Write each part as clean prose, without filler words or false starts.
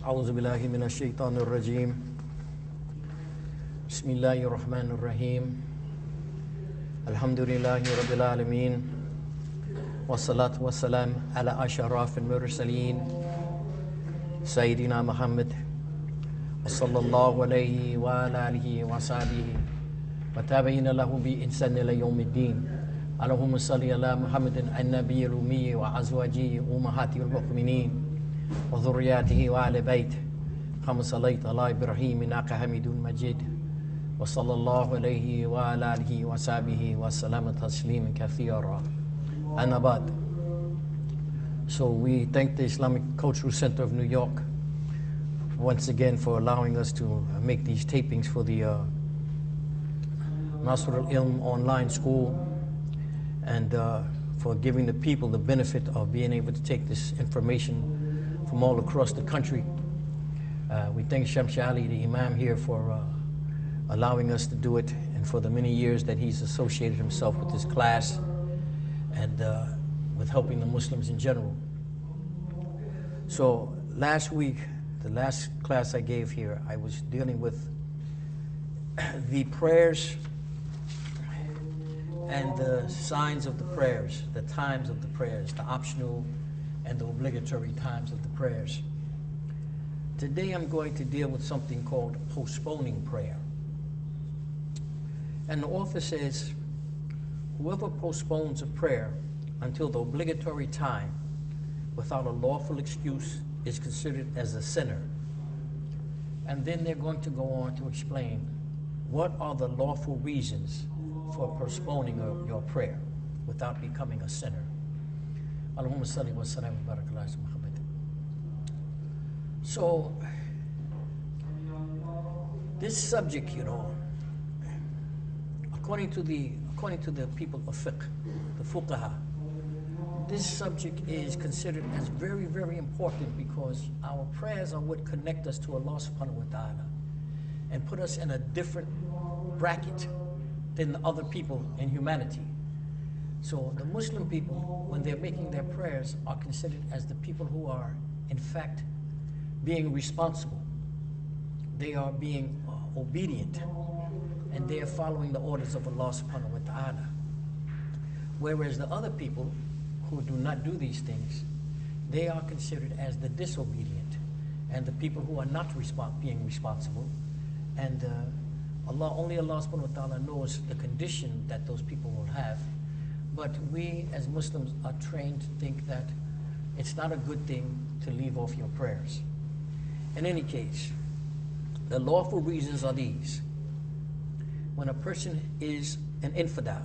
أعوذ بالله من الشيطان الرجيم بسم الله الرحمن الرحيم الحمد لله رب العالمين والصلاة والسلام على أشرف المرسلين سيدنا محمد وصلى الله عليه وعلى آله وصحبه وتابعين له بإحسان إلى يوم الدين اللهم صل على محمد النبي الأمي وأزواجه أمهات المؤمنين وذرياته وآل بيته كما صليت على إبراهيم إنك حميد مجيد وصلى الله عليه وعلى آله وصحبه وسلم تسليما كثيرا أما بعد. So we thank the Islamic Cultural Center of New York once again for allowing us to make these tapings for the Nasr al-Ilm online school, and for giving the people the benefit of being able to take this information from all across the country. We thank Shamsi Ali, the Imam here, for allowing us to do it, and for the many years that he's associated himself with this class and with helping the Muslims in general. So last week, the last class I gave here, I was dealing with the prayers and the signs of the prayers, the times of the prayers, the optional and the obligatory times of the prayers. Today I'm going to deal with something called postponing prayer. And the author says, whoever postpones a prayer until the obligatory time without a lawful excuse is considered as a sinner. And then they're going to go on to explain what are the lawful reasons for postponing your prayer without becoming a sinner. Allahumma salli wa sallam wa barak ala Muhammad. So, this subject, you know, according to the people of Fiqh, the Fuqaha, this subject is considered as very, very important because our prayers are what connect us to Allah subhanahu wa ta'ala and put us in a different bracket than the other people in humanity. So the Muslim people, when they're making their prayers, are considered as the people who are, in fact, being responsible. They are being obedient, and they are following the orders of Allah subhanahu wa ta'ala. Whereas the other people who do not do these things, they are considered as the disobedient and the people who are not being responsible. And only Allah subhanahu wa ta'ala knows the condition that those people will have. But we as Muslims are trained to think that it's not a good thing to leave off your prayers. In any case, the lawful reasons are these. When a person is an infidel,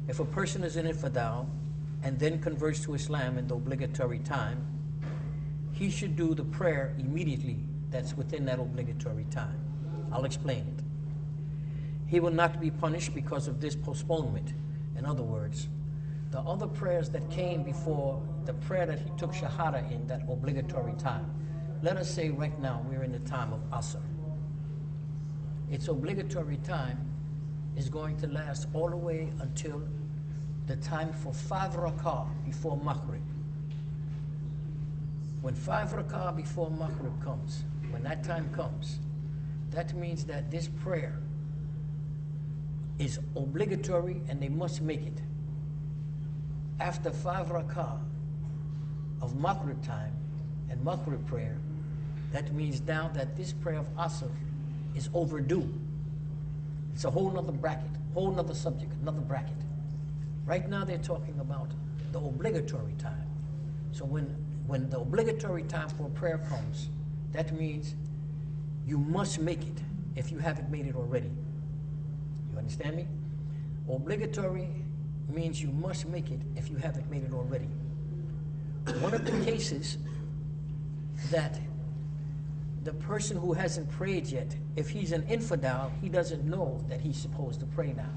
if a person is an infidel and then converts to Islam in the obligatory time, he should do the prayer immediately that's within that obligatory time. I'll explain it. He will not be punished because of this postponement. In other words, the other prayers that came before the prayer that he took Shahada in that obligatory time. Let us say right now we're in the time of Asr. Its obligatory time is going to last all the way until the time for 5 rak'ah before Maghrib. When 5 rak'ah before Maghrib comes, when that time comes, that means that this prayer is obligatory and they must make it. After 5 rak'ah of Maghrib time and Maghrib prayer, that means now that this prayer of Asr is overdue. It's a whole nother bracket, whole nother subject, another bracket. Right now they're talking about the obligatory time. So when the obligatory time for prayer comes, that means you must make it if you haven't made it already. You understand me? Obligatory means you must make it if you haven't made it already. One of the cases that the person who hasn't prayed yet, if he's an infidel, he doesn't know that he's supposed to pray now.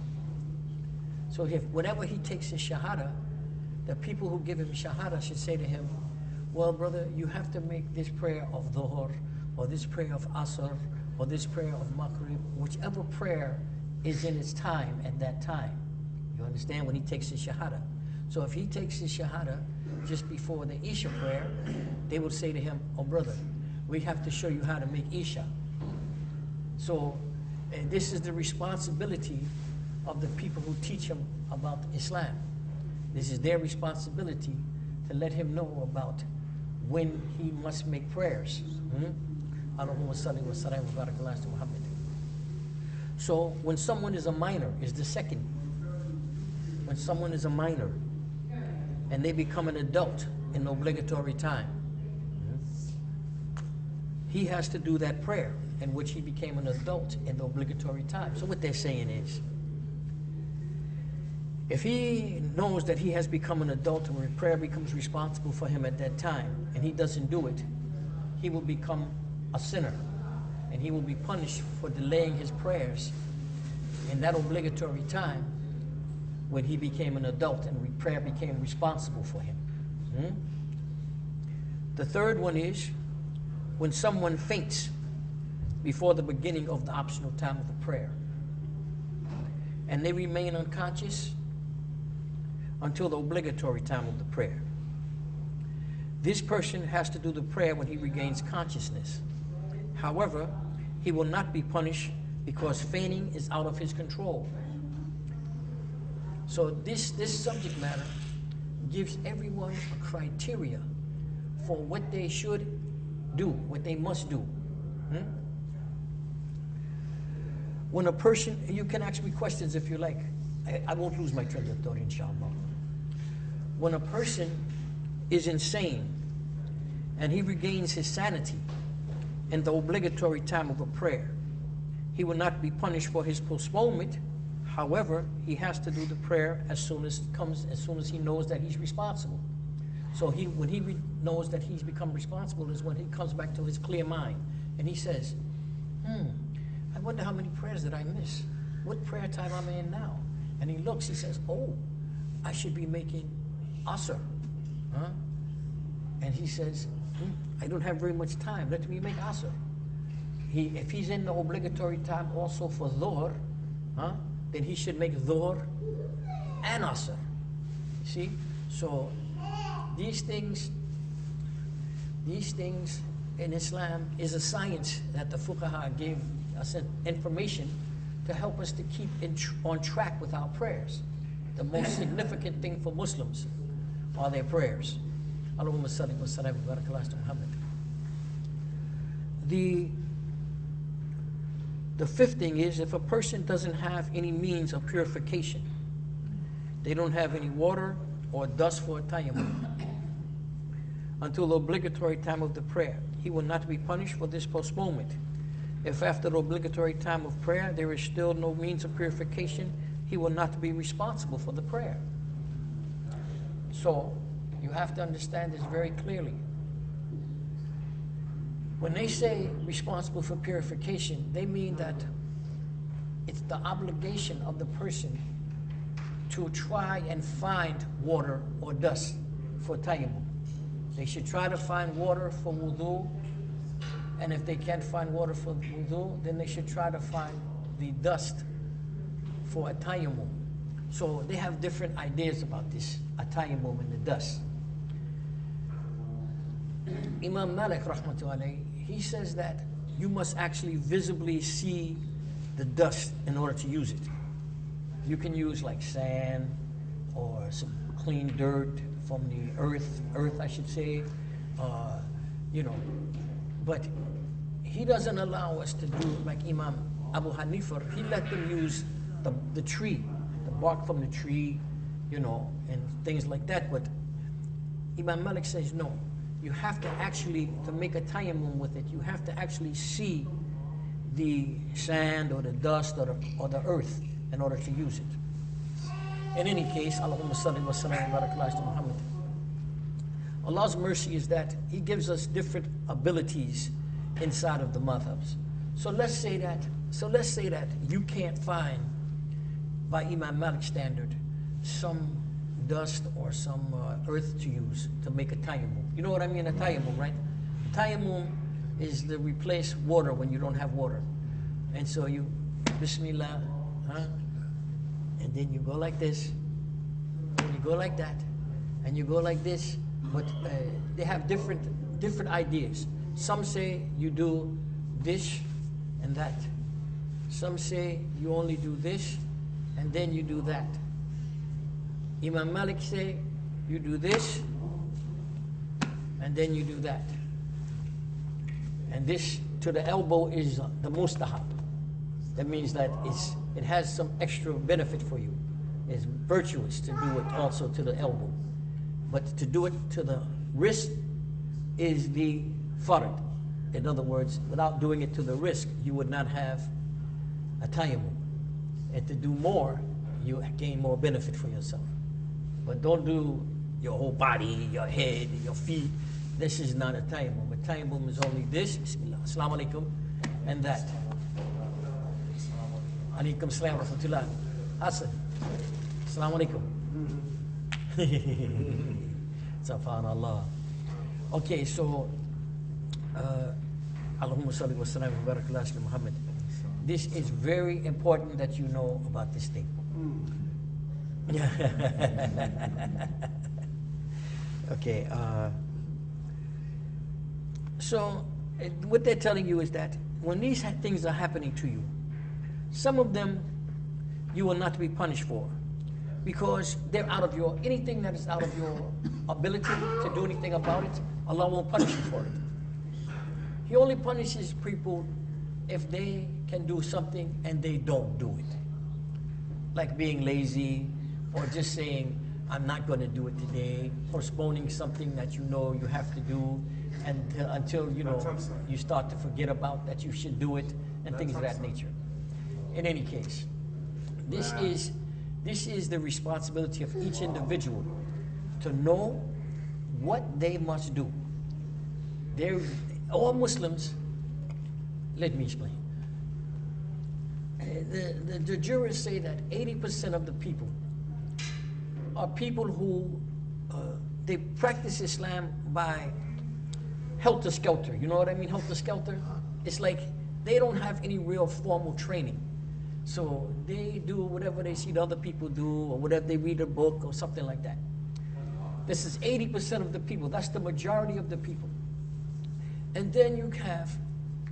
So whenever he takes his Shahada, the people who give him Shahada should say to him, well, brother, you have to make this prayer of Dhuhr, or this prayer of Asr, or this prayer of Maghrib, whichever prayer is in its time at that time. You understand? When he takes his Shahada. So if he takes his Shahada just before the Isha prayer, they will say to him, oh brother, we have to show you how to make Isha. So this is the responsibility of the people who teach him about Islam. This is their responsibility to let him know about when he must make prayers. Allahumma salli wa sallam wa barak ala Muhammad. So when someone is a minor, is the second. When someone is a minor and they become an adult in obligatory time, he has to do that prayer in which he became an adult in the obligatory time. So what they're saying is, if he knows that he has become an adult and prayer becomes responsible for him at that time, and he doesn't do it, he will become a sinner, and he will be punished for delaying his prayers in that obligatory time when he became an adult and prayer became responsible for him. The third one is when someone faints before the beginning of the optional time of the prayer, and they remain unconscious until the obligatory time of the prayer. This person has to do the prayer when he regains consciousness. However, he will not be punished because fainting is out of his control. So this subject matter gives everyone a criteria for what they should do, what they must do. When a person, you can ask me questions if you like. I won't lose my train of thought, inshallah. When a person is insane and he regains his sanity in the obligatory time of a prayer, he will not be punished for his postponement. However, he has to do the prayer as soon as he knows that he's responsible. So when he knows that he's become responsible is when he comes back to his clear mind and he says, I wonder how many prayers did I miss? What prayer time am I in now? And he looks, he says, oh, I should be making Asr. And he says, I don't have very much time, let me make Asr. If he's in the obligatory time also for Dhuhr, then he should make Dhuhr and Asr. See? So these things in Islam is a science that the fuqaha gave us information to help us to keep on track with our prayers. The most significant thing for Muslims are their prayers. Allahumma salli wa sallam wa barak ala Muhammad. The fifth thing is, if a person doesn't have any means of purification, they don't have any water or dust for a tayammum until the obligatory time of the prayer, he will not be punished for this postponement. If after the obligatory time of prayer there is still no means of purification, he will not be responsible for the prayer. So you have to understand this very clearly. When they say responsible for purification, they mean that it's the obligation of the person to try and find water or dust for tayammum. They should try to find water for wudu, and if they can't find water for wudu, then they should try to find the dust for a tayammum. So they have different ideas about this, a tayammum and the dust. Imam Malik rahmatullahi, he says that you must actually visibly see the dust in order to use it. You can use like sand or some clean dirt from the earth I should say, but he doesn't allow us to do like Imam Abu Hanifa. He let them use the tree, the bark from the tree, and things like that. But Imam Malik says no. You have to actually, to make a tayammum with it, you have to actually see the sand or the dust or the earth in order to use it. In any case, Allahumma salli wa sallam wa barak ala Muhammad. Allah's mercy is that He gives us different abilities inside of the madhabs. So let's say that you can't find, by Imam Malik's standard, some dust or some earth to use to make a tayammum. You know what I mean, a tayammum, right? Tayammum is to replace water when you don't have water. And so you, Bismillah, and then you go like this, and you go like that, and you go like this. But they have different ideas. Some say you do this and that. Some say you only do this and then you do that. Imam Malik say you do this and then you do that. And this to the elbow is the mustahab. That means that it has some extra benefit for you. It's virtuous to do it also to the elbow. But to do it to the wrist is the fard. In other words, without doing it to the wrist, you would not have a tayammum. And to do more, you gain more benefit for yourself. But don't do your whole body, your head, your feet. This is not a tayammum. A tayammum is only this, bismillah, assalamu alaikum, and that. Alaikum salam wa rahmatullah. Hassan, assalamu alaikum. Subhanallah. Okay, so, Allahumma salli wa sallam wa barak ala Muhammad. This is very important that you know about this thing. Okay, so what they're telling you is that when these things are happening to you, some of them you will not be punished for because they're out of your, anything that is out of your ability to do anything about it, Allah won't punish you for it. He only punishes people if they can do something and they don't do it. Like being lazy or just saying, I'm not going to do it today, postponing something that you know you have to do until you know you start to forget about that you should do it and things of that nature. In any case, this is the responsibility of each individual to know what they must do. All Muslims, let me explain. The jurists say that 80% of the people are people who they practice Islam by helter-skelter. You know what I mean, helter-skelter? It's like they don't have any real formal training. So they do whatever they see the other people do or whatever they read a book or something like that. This is 80% of the people. That's the majority of the people. And then you have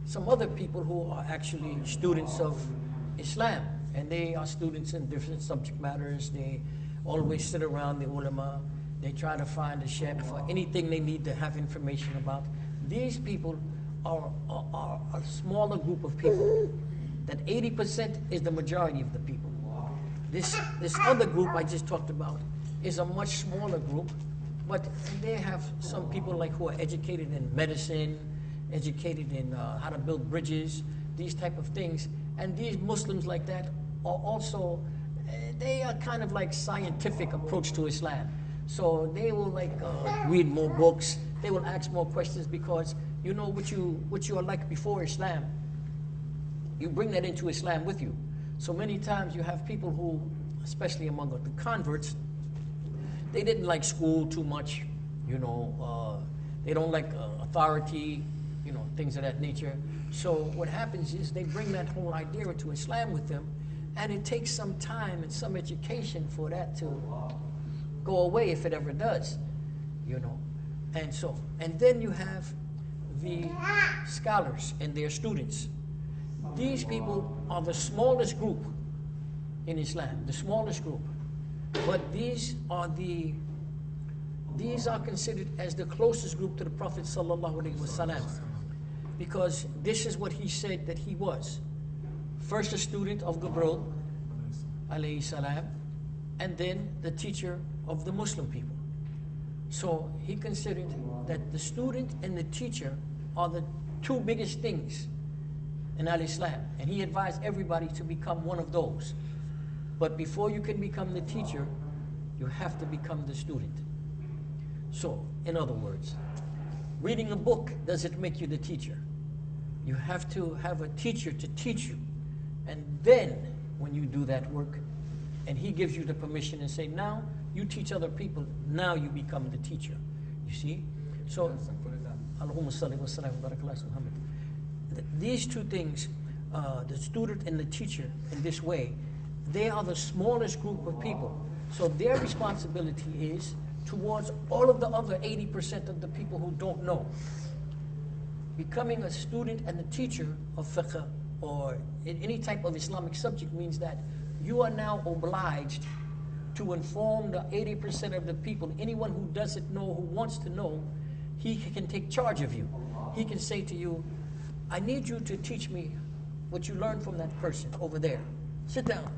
some other people who are actually students of Islam. And they are students in different subject matters. They always sit around the ulama. They try to find a sheikh for anything they need to have information about. These people are a smaller group of people. That 80% is the majority of the people. This other group I just talked about is a much smaller group, but they have some people like who are educated in medicine, educated in how to build bridges, these type of things. And these Muslims like that are also, they are kind of like scientific approach to Islam. So they will like read more books, they will ask more questions because you know what you are like before Islam. You bring that into Islam with you. So many times you have people who, especially among the converts, they didn't like school too much, you know, they don't like authority, you know, things of that nature. So what happens is they bring that whole idea into Islam with them, and it takes some time and some education for that to go away if it ever does, you know. And then you have the scholars and their students. These people are the smallest group in Islam, the smallest group. But these are considered as the closest group to the Prophet sallallahu alaihi wasallam, because this is what he said that he was. First a student of Gabriel alayhi salam, and then the teacher of the Muslim people. So he considered that the student and the teacher are the two biggest things in Al-Islam, and he advised everybody to become one of those. But before you can become the teacher, you have to become the student. So, in other words, reading a book doesn't make you the teacher. You have to have a teacher to teach you. And then, when you do that work, and he gives you the permission and say, now, you teach other people, now you become the teacher. You see? So, Allahumma salli wa sallam wa barak ala Muhammad. These two things, the student and the teacher in this way, they are the smallest group of people. So their responsibility is towards all of the other 80% of the people who don't know. becoming a student and a teacher of fiqh or in any type of Islamic subject means that you are now obliged to inform the 80% of the people. Anyone who doesn't know, who wants to know, he can take charge of you. He can say to you, I need you to teach me what you learned from that person over there. Sit down.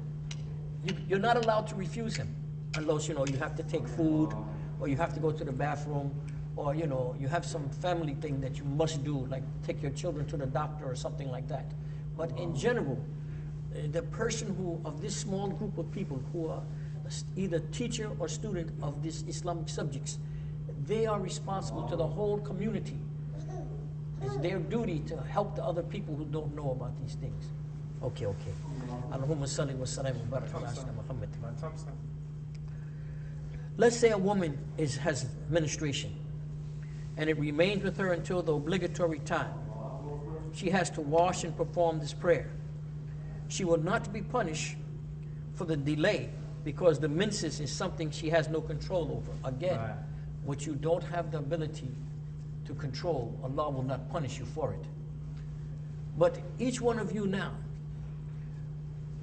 You're not allowed to refuse him unless, you have to take food or you have to go to the bathroom or, you have some family thing that you must do, like take your children to the doctor or something like that. But in general, the person who, of this small group of people who are either teacher or student of these Islamic subjects, they are responsible to the whole community. It's their duty to help the other people who don't know about these things. Okay. Allahumma salli wa sallam wa barak ala sayyidina Muhammad. Let's say a woman has menstruation and it remains with her until the obligatory time. She has to wash and perform this prayer. She will not be punished for the delay because the menses is something she has no control over. Again, what you don't have the ability to control, Allah will not punish you for it. But each one of you now,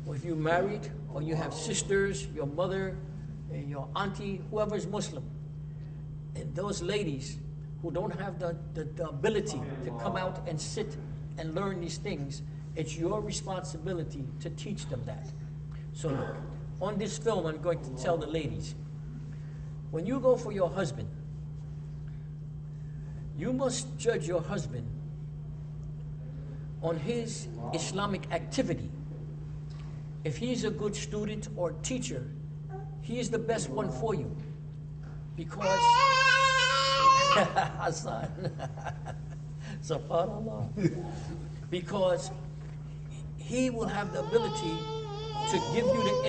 if you're married or you have sisters, your mother, your auntie, whoever is Muslim, and those ladies who don't have the ability to come out and sit and learn these things, it's your responsibility to teach them that. So look, on this film I'm going to tell the ladies, when you go for your husband, you must judge your husband on his Islamic activity. If he's a good student or teacher, he is the best one for you. Because, Hassan, subhanAllah, because he will have the ability to give you the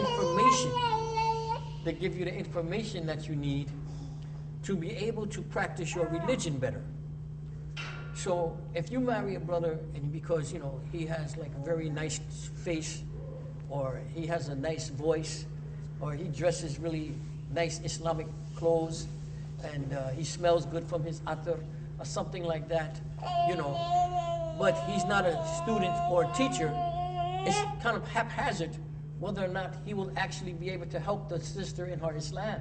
information, that you need to be able to practice your religion better. So if you marry a brother and because he has like a very nice face, or he has a nice voice, or he dresses really nice Islamic clothes, and he smells good from his atar or something like that, but he's not a student or a teacher, it's kind of haphazard whether or not he will actually be able to help the sister in her Islam,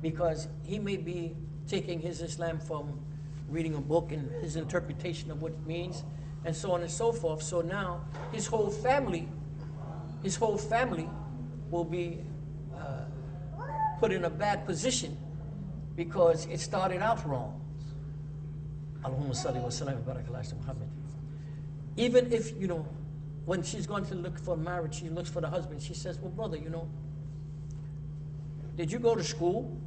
because he may be taking his Islam from reading a book and his interpretation of what it means, and so on and so forth. So now his whole family will be put in a bad position because it started out wrong. Allahumma salli wa sallam wa barak ala sayyidina Muhammad. Even if, when she's going to look for marriage, she looks for the husband, she says, well, brother, did you go to school?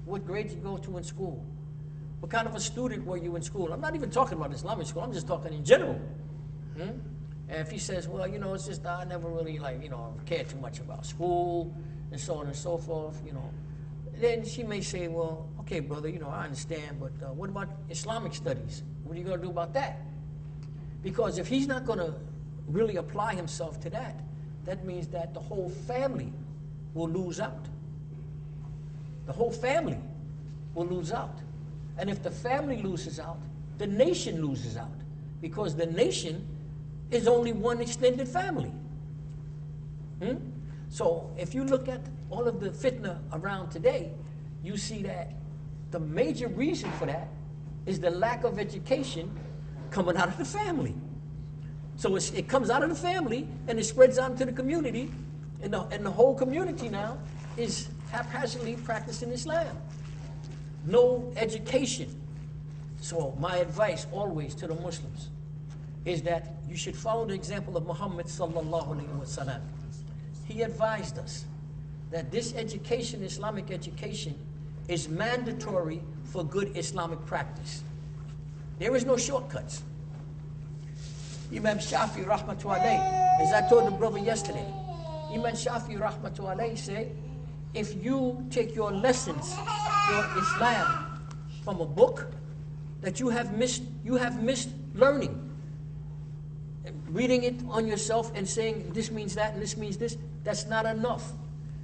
What grade did you go to in school? What kind of a student were you in school? I'm not even talking about Islamic school, I'm just talking in general. And if he says, well, it's just I never really cared too much about school and so on and so forth, then she may say, well, okay, brother, I understand, but what about Islamic studies? What are you going to do about that? Because if he's not going to really apply himself to that, that means that the whole family will lose out. The whole family will lose out. And if the family loses out, the nation loses out, because the nation is only one extended family. So if you look at all of the fitna around today, you see that the major reason for that is the lack of education coming out of the family. So it comes out of the family and it spreads out into the community, and the whole community now is haphazardly practicing Islam. No education. So my advice always to the Muslims is that you should follow the example of Muhammad sallallahu alaihi wasallam. He advised us that this education, Islamic education, is mandatory for good Islamic practice. There is no shortcuts. Imam Shafi rahmatu alayhi, as I told the brother yesterday, Imam Shafi rahmatu alayhi said, if you take your lessons, your Islam, from a book that you have missed learning. Reading it on yourself and saying this means that and this means this, that's not enough,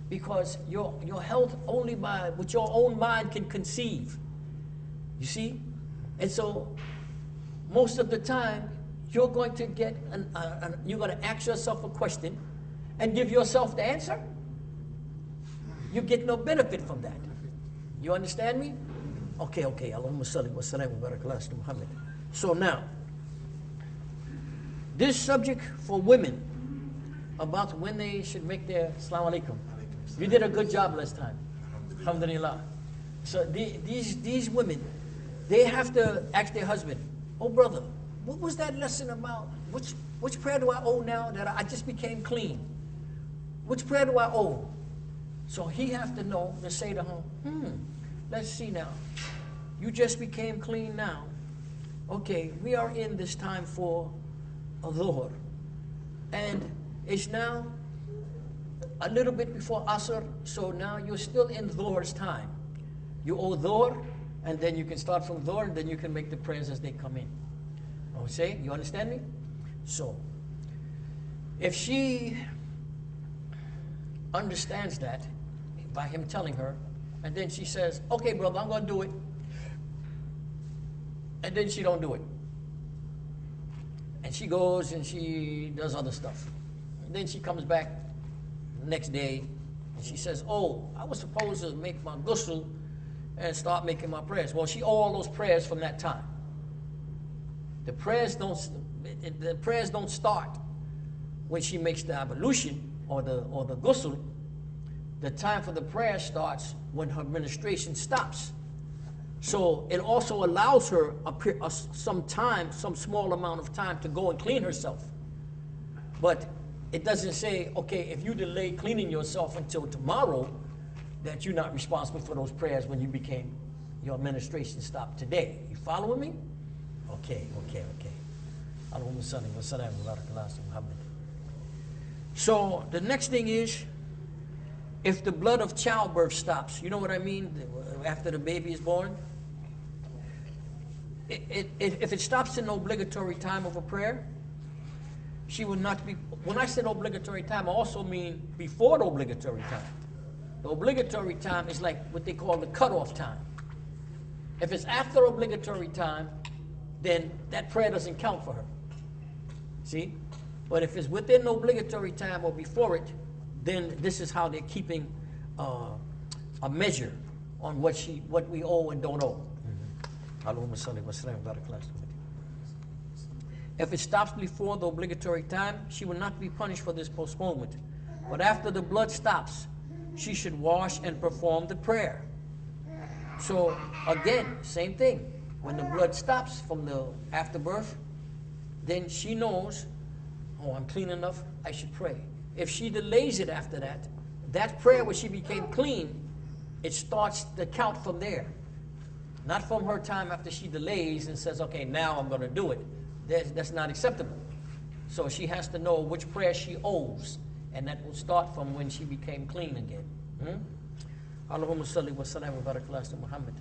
because you're held only by what your own mind can conceive. You see? And so most of the time, you're going to get, you're going to ask yourself a question and give yourself the answer. You get no benefit from that. You understand me? Okay. Allahumma salli wa sallam wa barakallahu ala Muhammad. So now, this subject for women about when they should make their Assalamu alaikum. You did a good job last time. Alhamdulillah. So these women, they have to ask their husband, oh brother, what was that lesson about? Which prayer do I owe now that I just became clean? Which prayer do I owe? So he have to know to say to him, let's see now. You just became clean now. Okay, we are in this time for a dhuhr. And it's now a little bit before Asr, so now you're still in dhuhr's time. You owe dhuhr, and then you can start from dhuhr, and then you can make the prayers as they come in. Okay, you understand me? So, if she understands that by him telling her, and then she says, okay brother, I'm going to do it, and then she don't do it, and she goes and she does other stuff, and then she comes back the next day and she says, oh, I was supposed to make my ghusl and start making my prayers. Well, she owed all those prayers from that time. The prayers don't start when she makes the ablution or the ghusl. The time for the prayer starts when her menstruation stops. So it also allows her some time, some small amount of time to go and clean herself. But it doesn't say, okay, if you delay cleaning yourself until tomorrow, that you're not responsible for those prayers when your menstruation stopped today. You following me? Okay. Allahumma salli wa sallam wa barakallahu ala Muhammad. So the next thing is, if the blood of childbirth stops, you know what I mean? After the baby is born, if it stops in the obligatory time of a prayer, she will not be. When I said obligatory time, I also mean before the obligatory time. The obligatory time is like what they call the cutoff time. If it's after obligatory time, then that prayer doesn't count for her. See? But if it's within the obligatory time or before it, then this is how they're keeping a measure on what we owe and don't owe. Allahumma salli wa sallam wa barakallahu. If it stops before the obligatory time, she will not be punished for this postponement. But after the blood stops, she should wash and perform the prayer. So again, same thing. When the blood stops from the afterbirth, then she knows, oh, I'm clean enough, I should pray. If she delays it after that, that prayer where she became clean, it starts the count from there. Not from her time after she delays and says, okay, now I'm going to do it. That's not acceptable. So she has to know which prayer she owes, and that will start from when she became clean again. Allahumma salli wa sallam wa barakallahu ala Muhammad.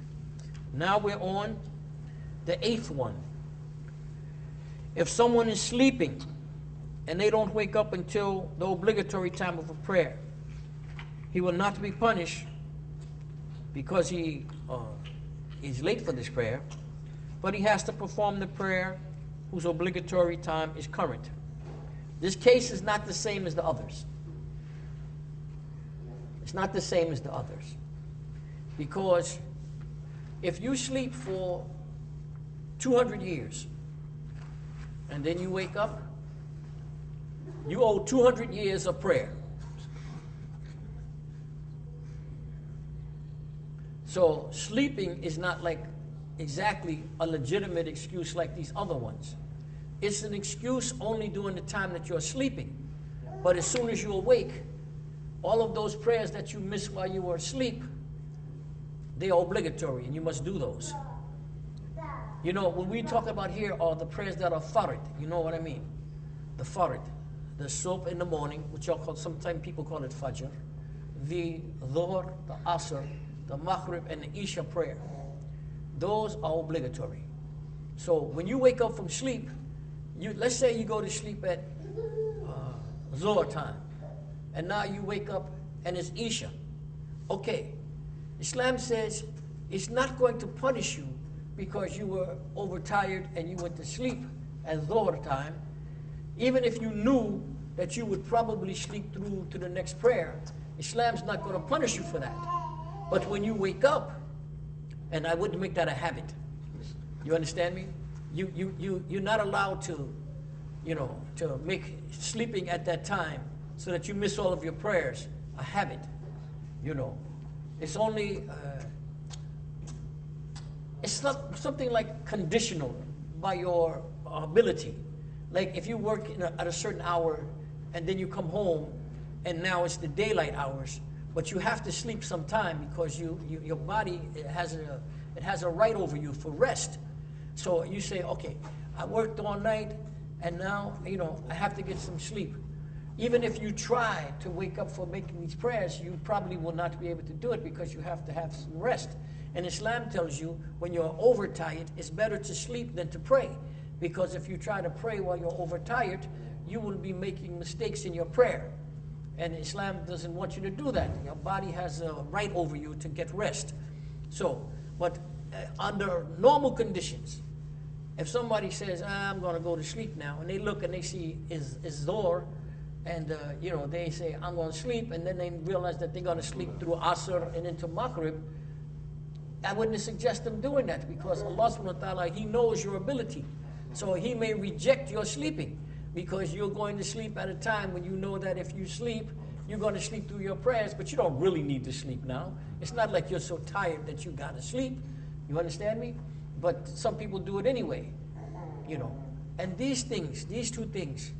Now we're on the 8th one. If someone is sleeping and they don't wake up until the obligatory time of a prayer, he will not be punished because he is late for this prayer, but he has to perform the prayer whose obligatory time is current. This case is not the same as the others. It's not the same as the others. Because if you sleep for 200 years and then you wake up, you owe 200 years of prayer. So sleeping is not like exactly a legitimate excuse like these other ones. It's an excuse only during the time that you're sleeping. But as soon as you awake, all of those prayers that you missed while you were asleep, they are obligatory and you must do those. You know, when we talk about here are the prayers that are farid, you know what I mean? The farid, the subh in the morning, which y'all call, sometimes people call it fajr, the dhuhr, the asr, the maghrib, and the isha prayer. Those are obligatory. So when you wake up from sleep, let's say you go to sleep at Zohar time, and now you wake up and it's Isha. Okay, Islam says it's not going to punish you because you were overtired and you went to sleep at Dhuhr time, even if you knew that you would probably sleep through to the next prayer, Islam's not going to punish you for that. But when you wake up, and I wouldn't make that a habit. You understand me? You're not allowed to, to make sleeping at that time so that you miss all of your prayers a habit. It's only, it's not something like conditional by your ability. Like if you work at a certain hour and then you come home and now it's the daylight hours, but you have to sleep sometime because your body it has a right over you for rest. So you say, okay, I worked all night and now I have to get some sleep. Even if you try to wake up for making these prayers, you probably will not be able to do it because you have to have some rest. And Islam tells you when you're overtired, it's better to sleep than to pray. Because if you try to pray while you're overtired, you will be making mistakes in your prayer. And Islam doesn't want you to do that. Your body has a right over you to get rest. So, but under normal conditions, if somebody says, I'm going to go to sleep now, and they look and they see is Dhuhr, and they say, I'm going to sleep, and then they realize that they're going to sleep through Asr and into Maghrib, I wouldn't suggest them doing that because Allah subhanahu wa ta'ala, He knows your ability. So He may reject your sleeping because you're going to sleep at a time when you know that if you sleep, you're going to sleep through your prayers, but you don't really need to sleep now. It's not like you're so tired that you got to sleep. You understand me? But some people do it anyway, And these two things,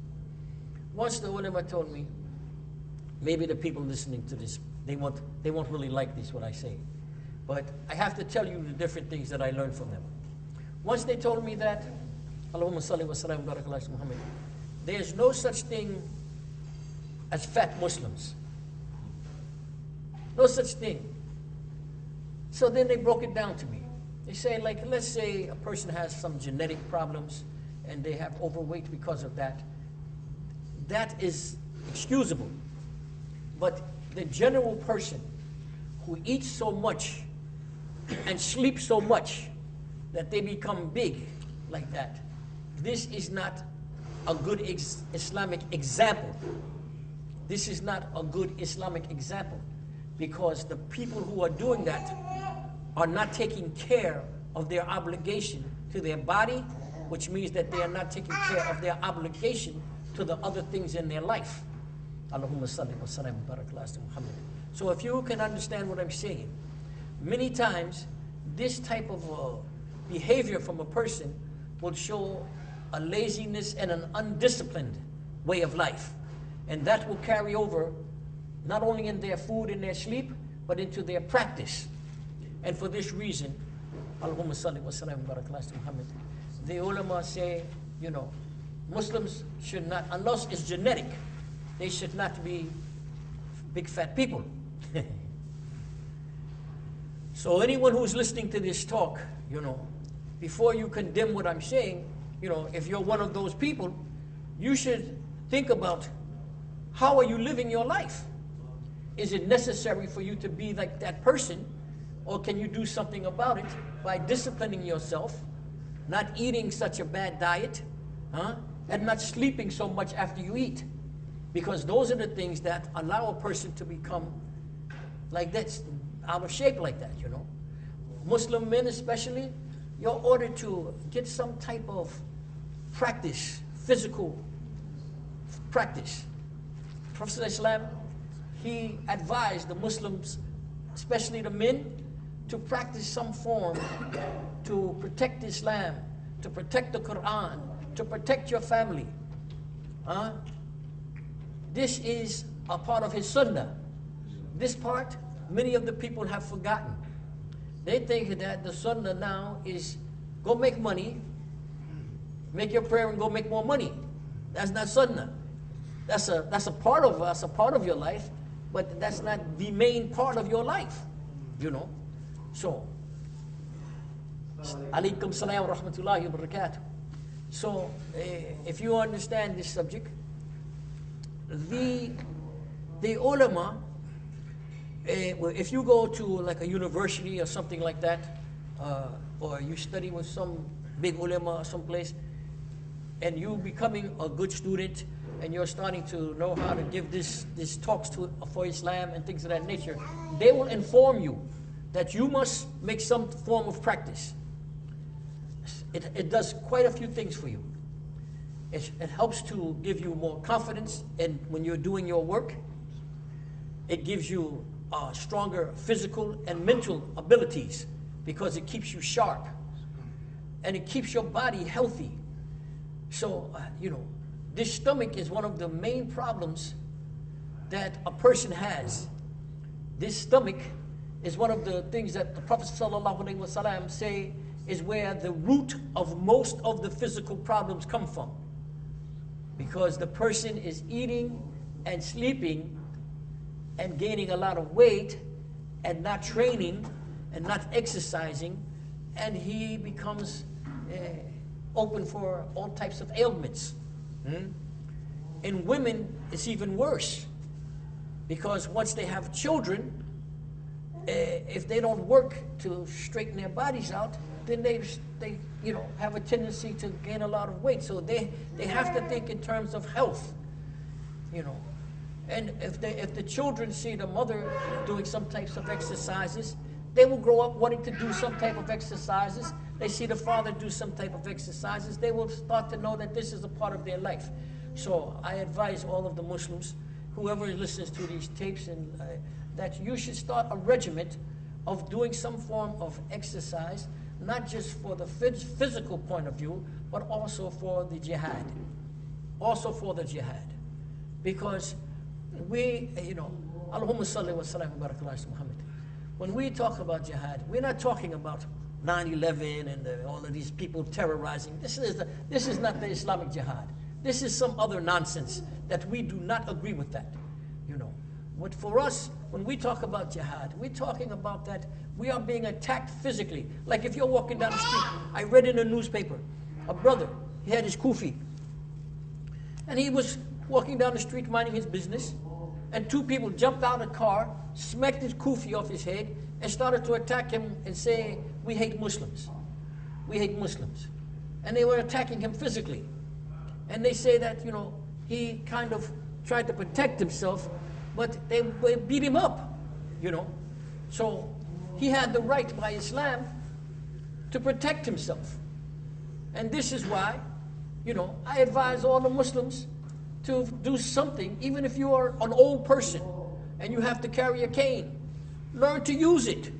once the ulama told me, maybe the people listening to this, they won't really like this, what I say. But I have to tell you the different things that I learned from them. Once they told me that, Allahumma salli wa sallam barakallahu Muhammad, there's no such thing as fat Muslims. No such thing. So then they broke it down to me. They say, like, let's say a person has some genetic problems and they have overweight because of that. That is excusable. But the general person who eats so much and sleeps so much that they become big like that, this is not a good Islamic example. This is not a good Islamic example because the people who are doing that are not taking care of their obligation to their body, which means that they are not taking care of their obligation to the other things in their life. Allahumma salli wa sallam barakallahu Muhammad. So if you can understand what I'm saying, many times this type of behavior from a person will show a laziness and an undisciplined way of life. And that will carry over not only in their food and their sleep, but into their practice. And for this reason, Allahumma salli wa sallam barakallahu Muhammad, the ulama say, Muslims should not, unless it's genetic, they should not be big fat people. So anyone who's listening to this talk, before you condemn what I'm saying, if you're one of those people, you should think about how are you living your life? Is it necessary for you to be like that person, or can you do something about it by disciplining yourself, not eating such a bad diet, and not sleeping so much after you eat? Because those are the things that allow a person to become like that, out of shape like that, Muslim men especially, you're ordered to get some type of practice, physical practice. Prophet Islam, he advised the Muslims, especially the men, to practice some form to protect Islam, to protect the Quran, to protect your family. This is a part of his sunnah. This part, many of the people have forgotten. They think that the sunnah now is go make money, make your prayer and go make more money. That's not sunnah. That's a part of your life, but that's not the main part of your life, So, alaykum salam wa rahmatullahi wa barakatuh. So, if you understand this subject, the ulama, if you go to like a university or something like that, or you study with some big ulama or someplace, and you becoming a good student, and you're starting to know how to give this talks for Islam and things of that nature, they will inform you that you must make some form of practice. It does quite a few things for you. It helps to give you more confidence when you're doing your work. It gives you stronger physical and mental abilities because it keeps you sharp and it keeps your body healthy. So, this stomach is one of the main problems that a person has. This stomach is one of the things that the Prophet ﷺ say is where the root of most of the physical problems come from. Because the person is eating and sleeping and gaining a lot of weight and not training and not exercising, and he becomes open for all types of ailments. In women, it's even worse, because once they have children, if they don't work to straighten their bodies out, then they have a tendency to gain a lot of weight. So they have to think in terms of health, And if the children see the mother doing some types of exercises, they will grow up wanting to do some type of exercises. They see the father do some type of exercises. They will start to know that this is a part of their life. So I advise all of the Muslims, whoever listens to these tapes, that you should start a regiment of doing some form of exercise, not just for the physical point of view, but also for the jihad. Also for the jihad. Because we, Allahumma salli wa sallam wa barakallahu Muhammad. When we talk about jihad, we're not talking about 9/11 and all of these people terrorizing. This is not the Islamic jihad. This is some other nonsense that we do not agree with that. But for us, when we talk about jihad, we're talking about that we are being attacked physically. Like if you're walking down the street, I read in a newspaper, a brother, he had his kufi, and he was walking down the street minding his business, and two people jumped out of a car, smacked his kufi off his head, and started to attack him and say, "We hate Muslims. We hate Muslims." And they were attacking him physically. And they say that, he kind of tried to protect himself, but they beat him up, So he had the right by Islam to protect himself. And this is why, I advise all the Muslims to do something, even if you are an old person and you have to carry a cane. Learn to use it.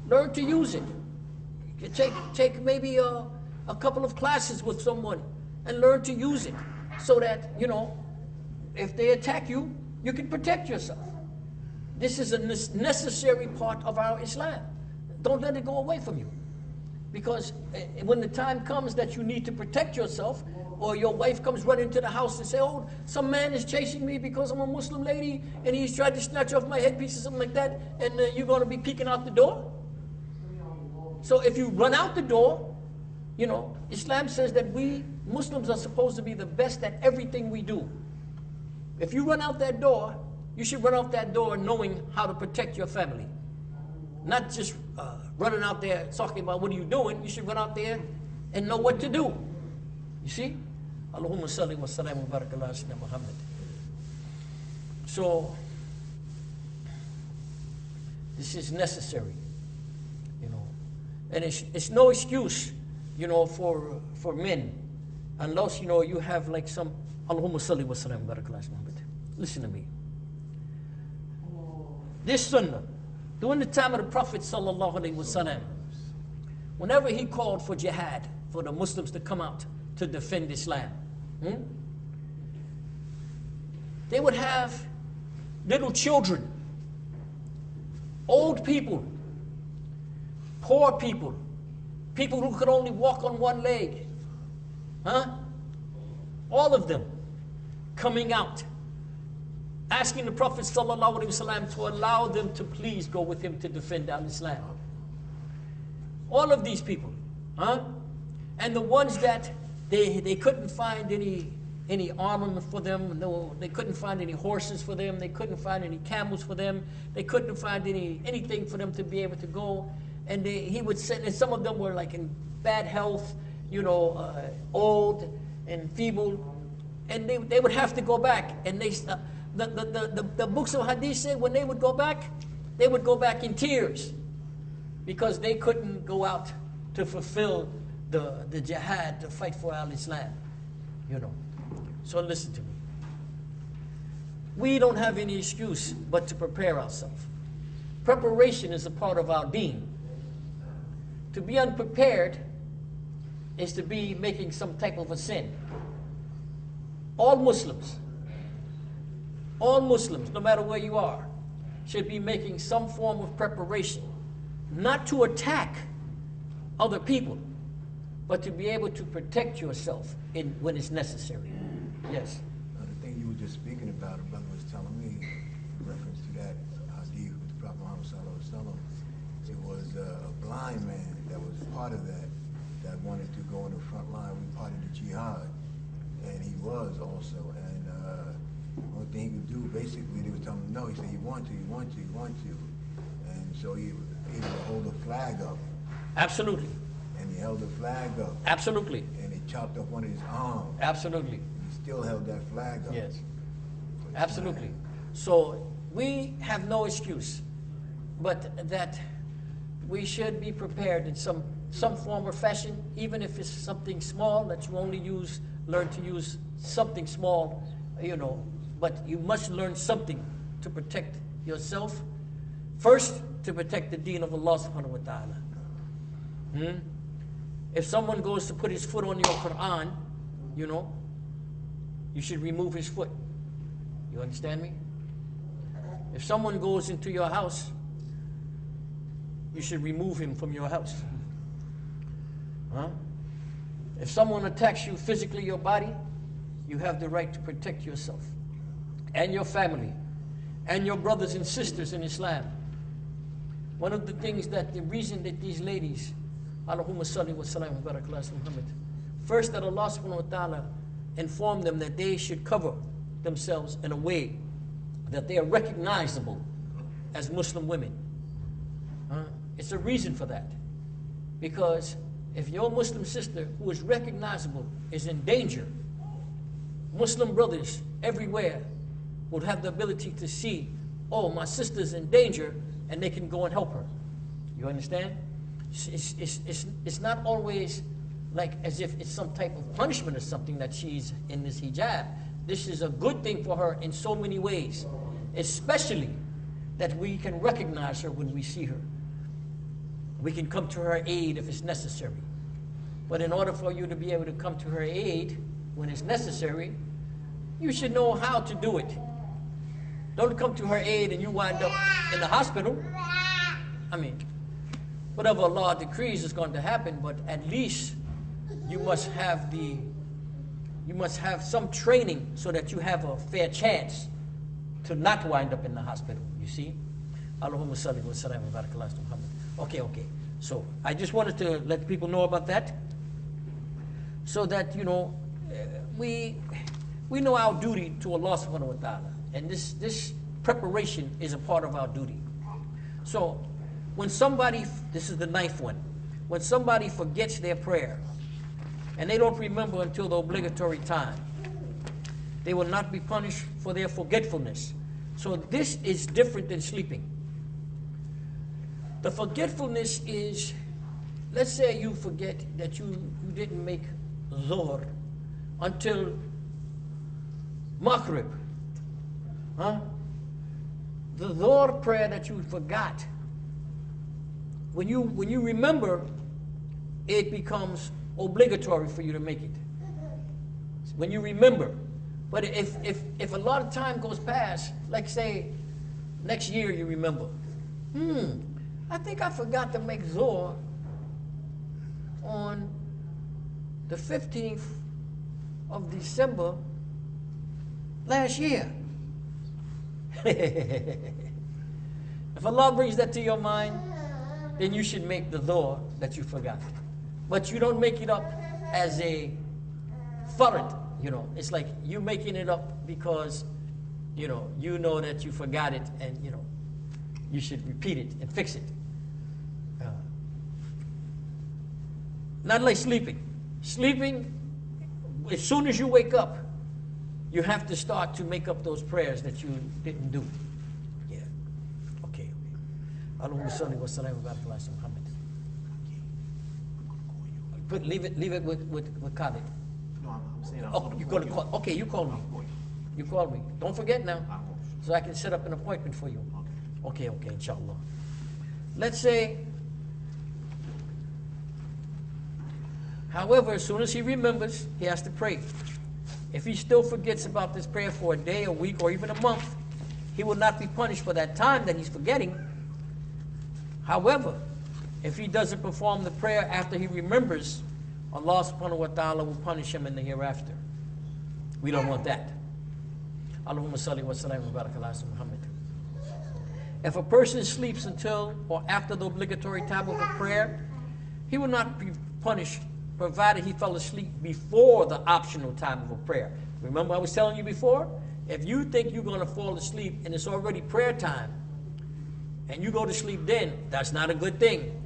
Learn to use it. Take maybe a couple of classes with someone and learn to use it so that, if they attack you, you can protect yourself. This is a necessary part of our Islam. Don't let it go away from you. Because when the time comes that you need to protect yourself, or your wife comes running to the house and say, "Oh, some man is chasing me because I'm a Muslim lady and he's tried to snatch off my headpiece," or something like that, and you're going to be peeking out the door. So if you run out the door, Islam says that we Muslims are supposed to be the best at everything we do. If you run out that door, you should run out that door knowing how to protect your family. Not just running out there talking about what are you doing. You should run out there and know what to do. You see? Allahumma salli wa sallam wa barakallahu ala Muhammad. So, this is necessary, And it's no excuse, for men, unless, you have like some, Allahumma salli wa sallam wa barakallahu ala Muhammad. Listen to me. This sunnah, during the time of the Prophet sallallahu alaihi wasallam, whenever he called for jihad, for the Muslims to come out to defend Islam, they would have little children, old people, poor people, people who could only walk on one leg, all of them coming out, asking the Prophet ﷺ to allow them to please go with him to defend Al-Islam. All of these people, and the ones that they couldn't find any armament for them, no, they couldn't find any horses for them, they couldn't find any camels for them, they couldn't find anything for them to be able to go, and he would sit, and some of them were like in bad health, old and feeble, and they would have to go back, and the books of hadith say when they would go back in tears, because they couldn't go out to fulfill the jihad, to fight for al-Islam, So listen to me. We don't have any excuse but to prepare ourselves. Preparation is a part of our being. To be unprepared is to be making some type of a sin. All Muslims, no matter where you are, should be making some form of preparation, not to attack other people, but to be able to protect yourself when it's necessary. Yes? The thing you were just speaking about, a brother was telling me, in reference to that hadith with the Prophet Muhammad sallallahu alaihi wasallam, it was a blind man that was part of that wanted to go in the front line. We part of the jihad, and he was also. And the only thing he could do, basically, they were telling him no. He said, "You want to, you want to, you want to," and so he would hold the flag up. Absolutely. And he held the flag up. Absolutely. And he chopped off one of his arms. Absolutely. He still held that flag up. Yes. Absolutely. So we have no excuse, but that we should be prepared in some form or fashion, even if it's something small that you only learn to use something small, but you must learn something to protect yourself. First, to protect the deen of Allah subhanahu wa ta'ala. If someone goes to put his foot on your Quran, you should remove his foot. You understand me? If someone goes into your house, you should remove him from your house. If someone attacks you physically, your body, you have the right to protect yourself and your family and your brothers and sisters in Islam. One of the things the reason that these ladies, Allahumma salli wa sallam wa barak ala Muhammad, first that Allah subhanahu wa ta'ala informed them that they should cover themselves in a way that they are recognizable as Muslim women. It's a reason for that. Because if your Muslim sister who is recognizable is in danger, Muslim brothers everywhere would have the ability to see, oh, my sister's in danger, and they can go and help her. You understand? It's not always like as if it's some type of punishment or something that she's in this hijab. This is a good thing for her in so many ways, especially that we can recognize her when we see her. We can come to her aid if it's necessary. But in order for you to be able to come to her aid when it's necessary, you should know how to do it. Don't come to her aid and you wind up in the hospital. I mean, whatever Allah decrees is going to happen, but at least you must have some training so that you have a fair chance to not wind up in the hospital, you see? Allahumma salli wa sallam wa barak ala Muhammad. Okay. So I just wanted to let people know about that, so that we know our duty to Allah subhanahu wa ta'ala, and this preparation is a part of our duty. So when somebody, this is the ninth one, when somebody forgets their prayer and they don't remember until the obligatory time, they will not be punished for their forgetfulness. So this is different than sleeping. The forgetfulness is, let's say you forget that you didn't make Zuhr until Maghrib. The Zuhr prayer that you forgot, when you remember, it becomes obligatory for you to make it. When you remember. But if a lot of time goes past, like say next year you remember, I think I forgot to make Zuhr on the 15th of December last year. If Allah brings that to your mind, then you should make the Zuhr that you forgot. But you don't make it up as a farad, It's like you making it up because, you know that you forgot it, and, you should repeat it and fix it. Not like sleeping. Sleeping, as soon as you wake up, you have to start to make up those prayers that you didn't do. Yeah. Okay. Allahumma salli wa sallam wa barik ala Muhammad. But leave it with Khalid. No, I'm saying Oh, you're going to call. Okay, you call me. You call me. Don't forget now, so I can set up an appointment for you. Okay, inshallah. Let's say, however, as soon as he remembers, he has to pray. If he still forgets about this prayer for a day, a week, or even a month, he will not be punished for that time that he's forgetting. However, if he doesn't perform the prayer after he remembers, Allah subhanahu wa ta'ala will punish him in the hereafter. We don't want that. Allahumma salli wa sallam wa barak ala Muhammad. If a person sleeps until or after the obligatory time of a prayer, he will not be punished provided he fell asleep before the optional time of a prayer. Remember I was telling you before? If you think you're going to fall asleep and it's already prayer time, and you go to sleep then, that's not a good thing.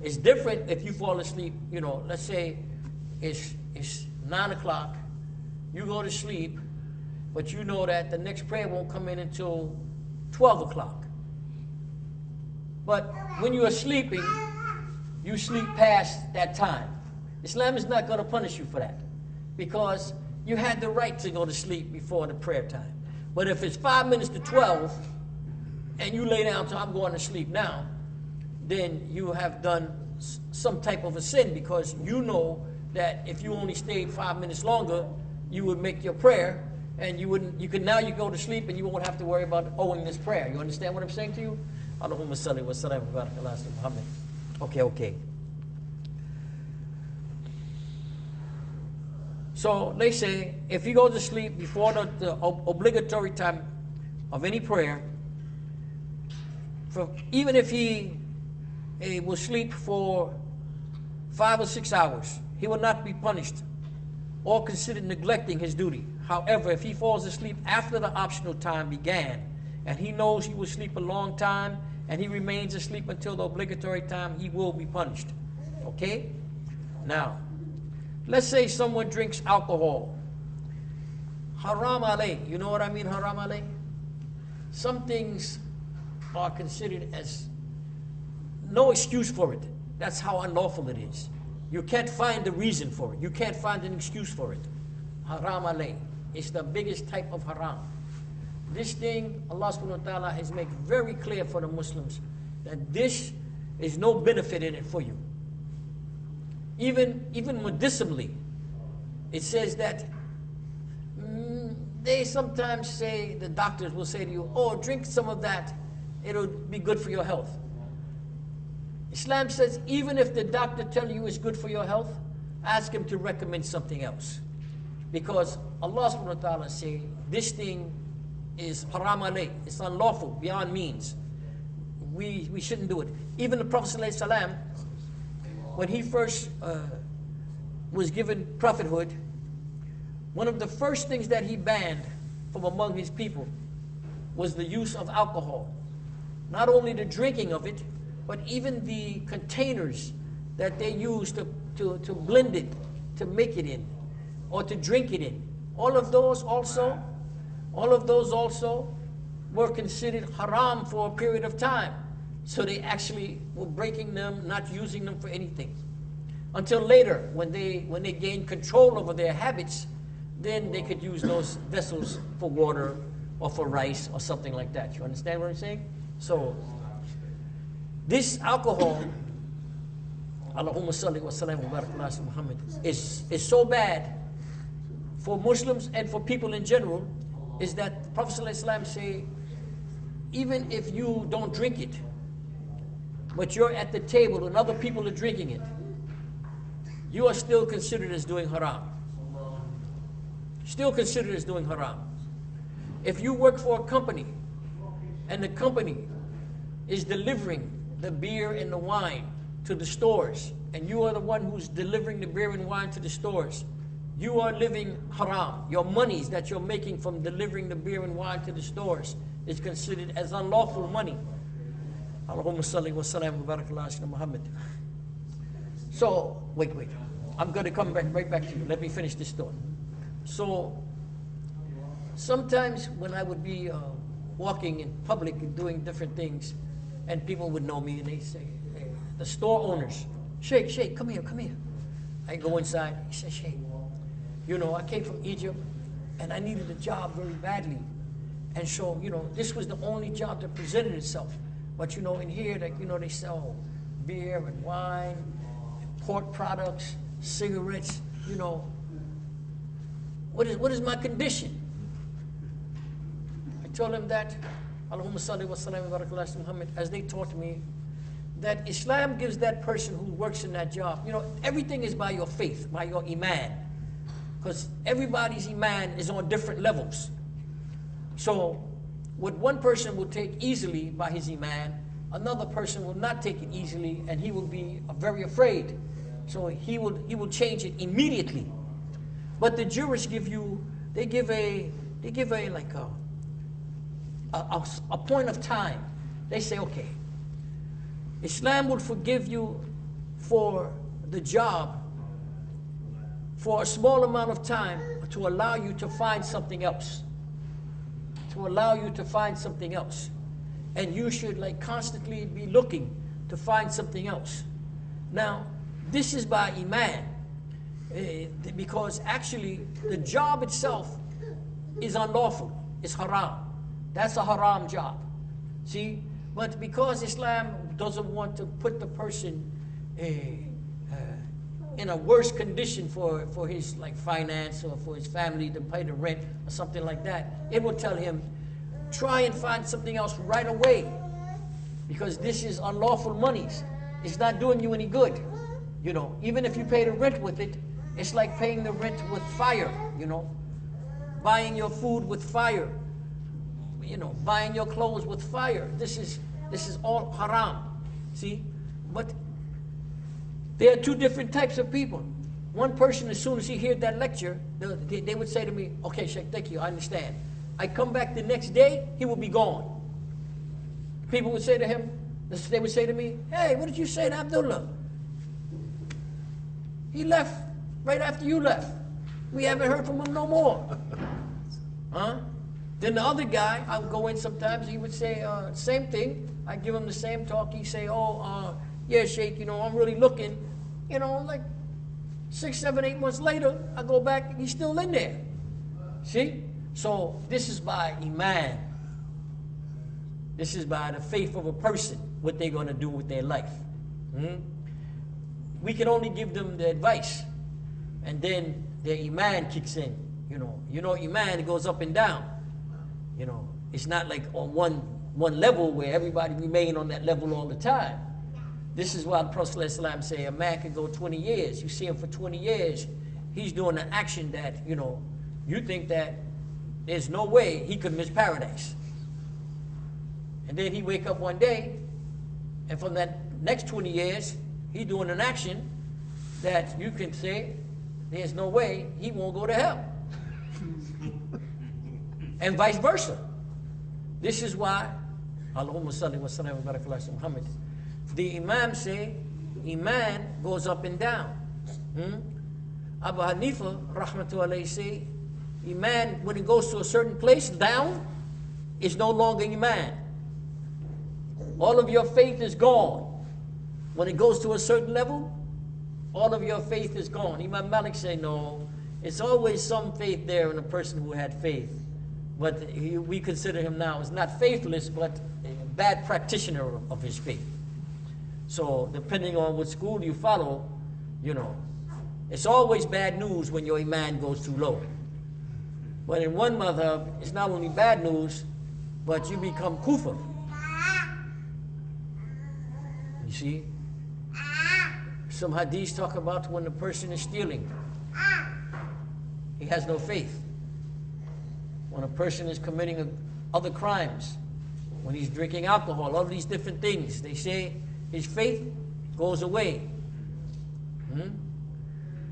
It's different if you fall asleep, let's say it's 9 o'clock, you go to sleep, but you know that the next prayer won't come in until 12 o'clock. But when you are sleeping, you sleep past that time. Islam is not going to punish you for that, because you had the right to go to sleep before the prayer time. But if it's 5 minutes to 12, and you lay down, so I'm going to sleep now, then you have done some type of a sin, because you know that if you only stayed 5 minutes longer, you would make your prayer, and you go to sleep and you won't have to worry about owing this prayer. You understand what I'm saying to you? Allahumma salli wa sallam wa barak ala Muhammad. Okay. So they say, if you go to sleep before the obligatory time of any prayer, even if he will sleep for 5 or 6 hours, he will not be punished or considered neglecting his duty. However, if he falls asleep after the optional time began, and he knows he will sleep a long time, and he remains asleep until the obligatory time, he will be punished. Okay? Now, let's say someone drinks alcohol. Haram alay. You know what I mean, haram alay? Some things are considered as no excuse for it. That's how unlawful it is. You can't find the reason for it. You can't find an excuse for it. Haram alay. It's the biggest type of haram. This thing, Allah subhanahu wa ta'ala has made very clear for the Muslims that this is no benefit in it for you. Even medicinally, it says that they sometimes say, the doctors will say to you, oh, drink some of that, it'll be good for your health. Islam says, even if the doctor tells you it's good for your health, ask him to recommend something else. Because Allah subhanahu wa ta'ala says, this thing is haram alayh, it's unlawful, beyond means. We shouldn't do it. Even the Prophet ﷺ, when he first was given prophethood, one of the first things that he banned from among his people was the use of alcohol. Not only the drinking of it, but even the containers that they use to blend it, to make it in, or to drink it in. All of those also were considered haram for a period of time. So they actually were breaking them, not using them for anything. Until later, when they gained control over their habits, then they could use those vessels for water or for rice or something like that. You understand what I'm saying? So this alcohol, Allahumma salli wa sallam wa barak ala Muhammad, is so bad for Muslims and for people in general, is that the Prophet ﷺ say, even if you don't drink it, but you're at the table and other people are drinking it, you are still considered as doing haram. Still considered as doing haram. If you work for a company and the company is delivering the beer and the wine to the stores, and you are the one who's delivering the beer and wine to the stores, you are living haram. Your monies that you're making from delivering the beer and wine to the stores is considered as unlawful money. Allahumma salli wa sallam wa barak ala Muhammad. So, wait. I'm going to come right back to you. Let me finish this thought. So, sometimes when I would be walking in public and doing different things, and people would know me, and they say, hey, the store owners, Sheikh, come here. I go inside. He says, Sheikh, you know, I came from Egypt, and I needed a job very badly. And so, you know, this was the only job that presented itself. But, you know, in here, like, you know, they sell beer and wine, and pork products, cigarettes, you know. What is my condition? I told him that, Allahumma salli wa sallam wa barak ala Muhammad, as they taught me, that Islam gives that person who works in that job, you know, everything is by your faith, by your iman. Because everybody's iman is on different levels. So, what one person will take easily by his iman, another person will not take it easily, and he will be very afraid. So he will change it immediately. But the jurists give a point of time. They say, okay, Islam will forgive you for the job for a small amount of time to allow you to find something else. And you should like constantly be looking to find something else. Now, this is by iman, because actually the job itself is unlawful, it's haram. That's a haram job. See? But because Islam doesn't want to put the person in a worse condition for his like finance or for his family to pay the rent or something like that, it will tell him, try and find something else right away, because this is unlawful monies. It's not doing you any good. You know, even if you pay the rent with it, it's like paying the rent with fire, you know, buying your food with fire, you know, buying your clothes with fire. This is all haram. See? But there are two different types of people. One person, as soon as he heard that lecture, they would say to me, okay, Sheikh, thank you, I understand. I come back the next day, he will be gone. People would say to him, they would say to me, hey, what did you say to Abdullah? He left right after you left. We haven't heard from him no more. Huh? Then the other guy, I would go in sometimes, he would say, same thing. I give him the same talk. He'd say, yeah, Sheikh, you know, I'm really looking. You know, like 6, 7, 8 months later, I go back and he's still in there. See? So this is by iman. This is by the faith of a person, what they're going to do with their life. We can only give them the advice, and then their iman kicks in. You know, iman goes up and down. You know, it's not like on one level where everybody remain on that level all the time. This is why the Prophet ﷺ say a man can go 20 years. You see him for 20 years, he's doing an action that, you know, you think that there's no way he could miss paradise. And then he wake up one day, and from that next 20 years, he's doing an action that you can say there's no way he won't go to hell. And vice versa. This is why, Allahumma salli wa sallam wa barak ala Muhammad, the Imam say, iman goes up and down. Abu Hanifa, rahmatullahi, say, iman, when it goes to a certain place, down, is no longer iman. All of your faith is gone. When it goes to a certain level, all of your faith is gone. Imam Malik say, no, it's always some faith there in a person who had faith. But we consider him now as not faithless, but a bad practitioner of his faith. So depending on what school you follow, you know, it's always bad news when your iman goes too low. But in one madhab, it's not only bad news, but you become kufr. You see? Some hadiths talk about when the person is stealing, he has no faith. When a person is committing other crimes, when he's drinking alcohol, all these different things, they say his faith goes away.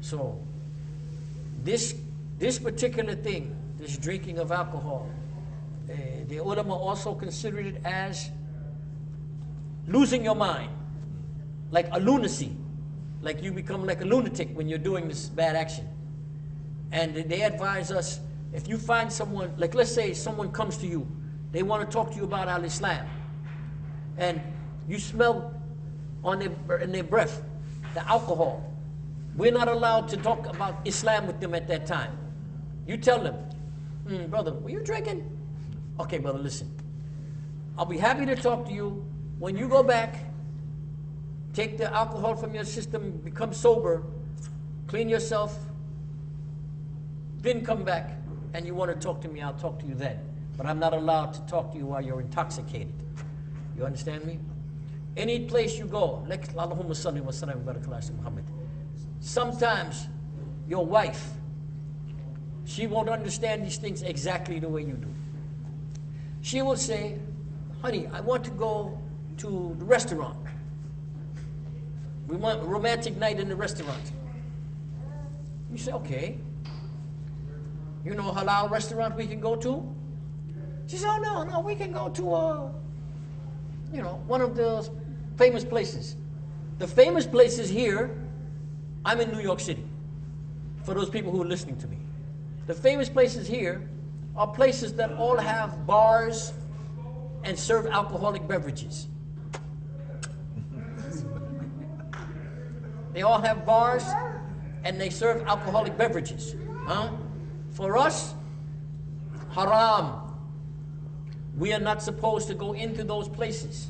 So, this particular thing, this drinking of alcohol, the ulama also considered it as losing your mind, like a lunacy. like you become like a lunatic when you're doing this bad action. And they advise us, if you find someone, like let's say someone comes to you, they want to talk to you about Al-Islam, and you smell in their breath the alcohol. We're not allowed to talk about Islam with them at that time. You tell them, brother, were you drinking? Okay, brother, listen. I'll be happy to talk to you. When you go back, take the alcohol from your system, become sober, clean yourself, then come back, and you want to talk to me, I'll talk to you then. But I'm not allowed to talk to you while you're intoxicated. You understand me? Any place you go, like Allahumma salli wa sallam wa barak ala Muhammad. Sometimes your wife, she won't understand these things exactly the way you do. She will say, honey, I want to go to the restaurant. We want a romantic night in the restaurant. You say, okay. You know a halal restaurant we can go to? She said, oh no, we can go to one of the famous places. The famous places here, I'm in New York City, for those people who are listening to me. The famous places here are places that all have bars and serve alcoholic beverages. They all have bars and they serve alcoholic beverages. For us, haram. We are not supposed to go into those places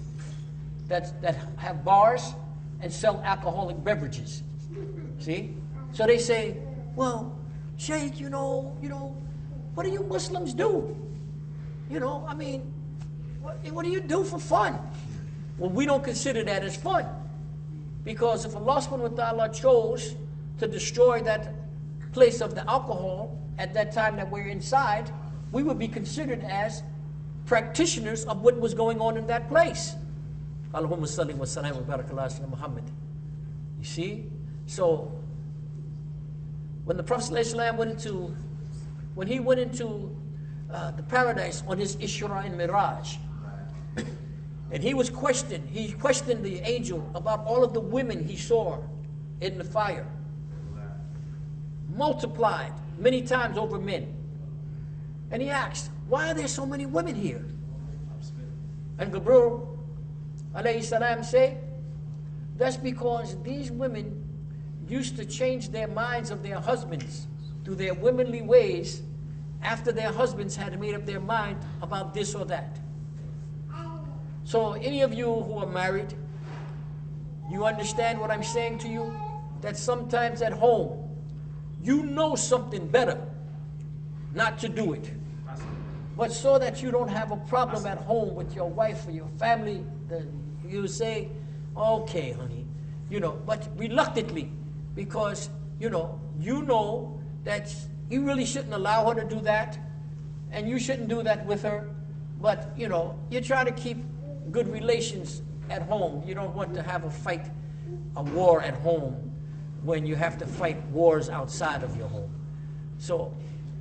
that have bars and sell alcoholic beverages. See? So they say, well, Shaykh, what do you Muslims do? I mean, what do you do for fun? Well, we don't consider that as fun. Because if Allah subhanahu wa ta'ala chose to destroy that place of the alcohol at that time that we're inside, we would be considered as practitioners of what was going on in that place. Allahumma salli wa sallam wa barak ala Muhammad. You see? So, when the Prophet ﷺ went into the paradise on his Isra and Miraj, and he questioned the angel about all of the women he saw in the fire, multiplied many times over men. And he asked, why are there so many women here? And Gabriel alayhi salam said, that's because these women used to change their minds of their husbands through their womanly ways after their husbands had made up their mind about this or that. So any of you who are married, you understand what I'm saying to you? That sometimes at home, you know something better not to do it. But so that you don't have a problem at home with your wife or your family, you say, okay, honey, but reluctantly, because you know that you really shouldn't allow her to do that, and you shouldn't do that with her, but you're trying to keep good relations at home. You don't want to have a war at home when you have to fight wars outside of your home. So,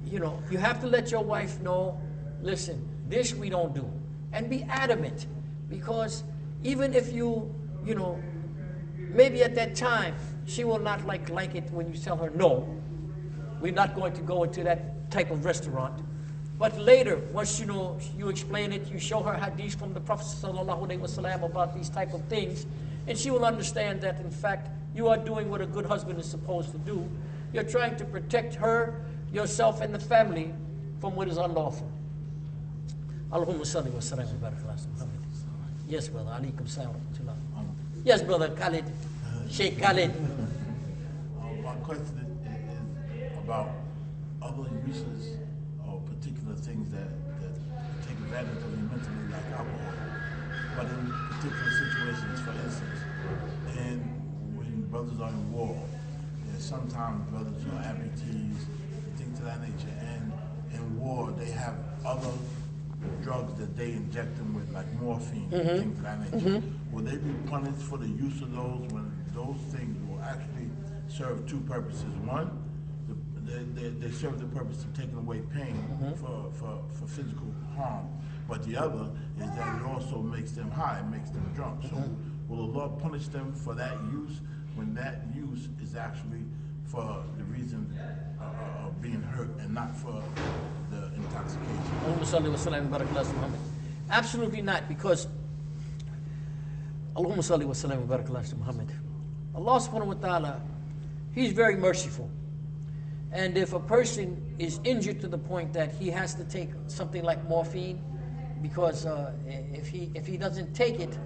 you have to let your wife know, listen, this we don't do. And be adamant, because even if maybe at that time, she will not like it when you tell her, no, we're not going to go into that type of restaurant. But later, once you explain it, you show her hadith from the Prophet ﷺ about these type of things, and she will understand that, in fact, you are doing what a good husband is supposed to do. You're trying to protect her, yourself, and the family from what is unlawful. Allahumma salli wa sallam wa barak ala Muhammad. Yes, brother. Alaikum salam wa rahmatullah. Yes, brother Khalid. Sheikh Khalid. My question is about other uses or particular things that take advantage of you mentally, like alcohol. But in particular situations, for instance, and when brothers are in war, sometimes brothers are amputees, things of that nature, and in war they have other drugs that they inject them with, like morphine, things of that nature. Will they be punished for the use of those when those things will actually serve two purposes? One, they serve the purpose of taking away pain for physical harm, but the other is that it also makes them high, it makes them drunk. So will Allah punish them for that use when that use is actually for the reason of being hurt and not for the intoxication? Absolutely not, because Allahumma salli wa sallam wa barak ala Muhammad. Allah subhanahu wa ta'ala, He's very merciful. And if a person is injured to the point that he has to take something like morphine, because if he doesn't take it,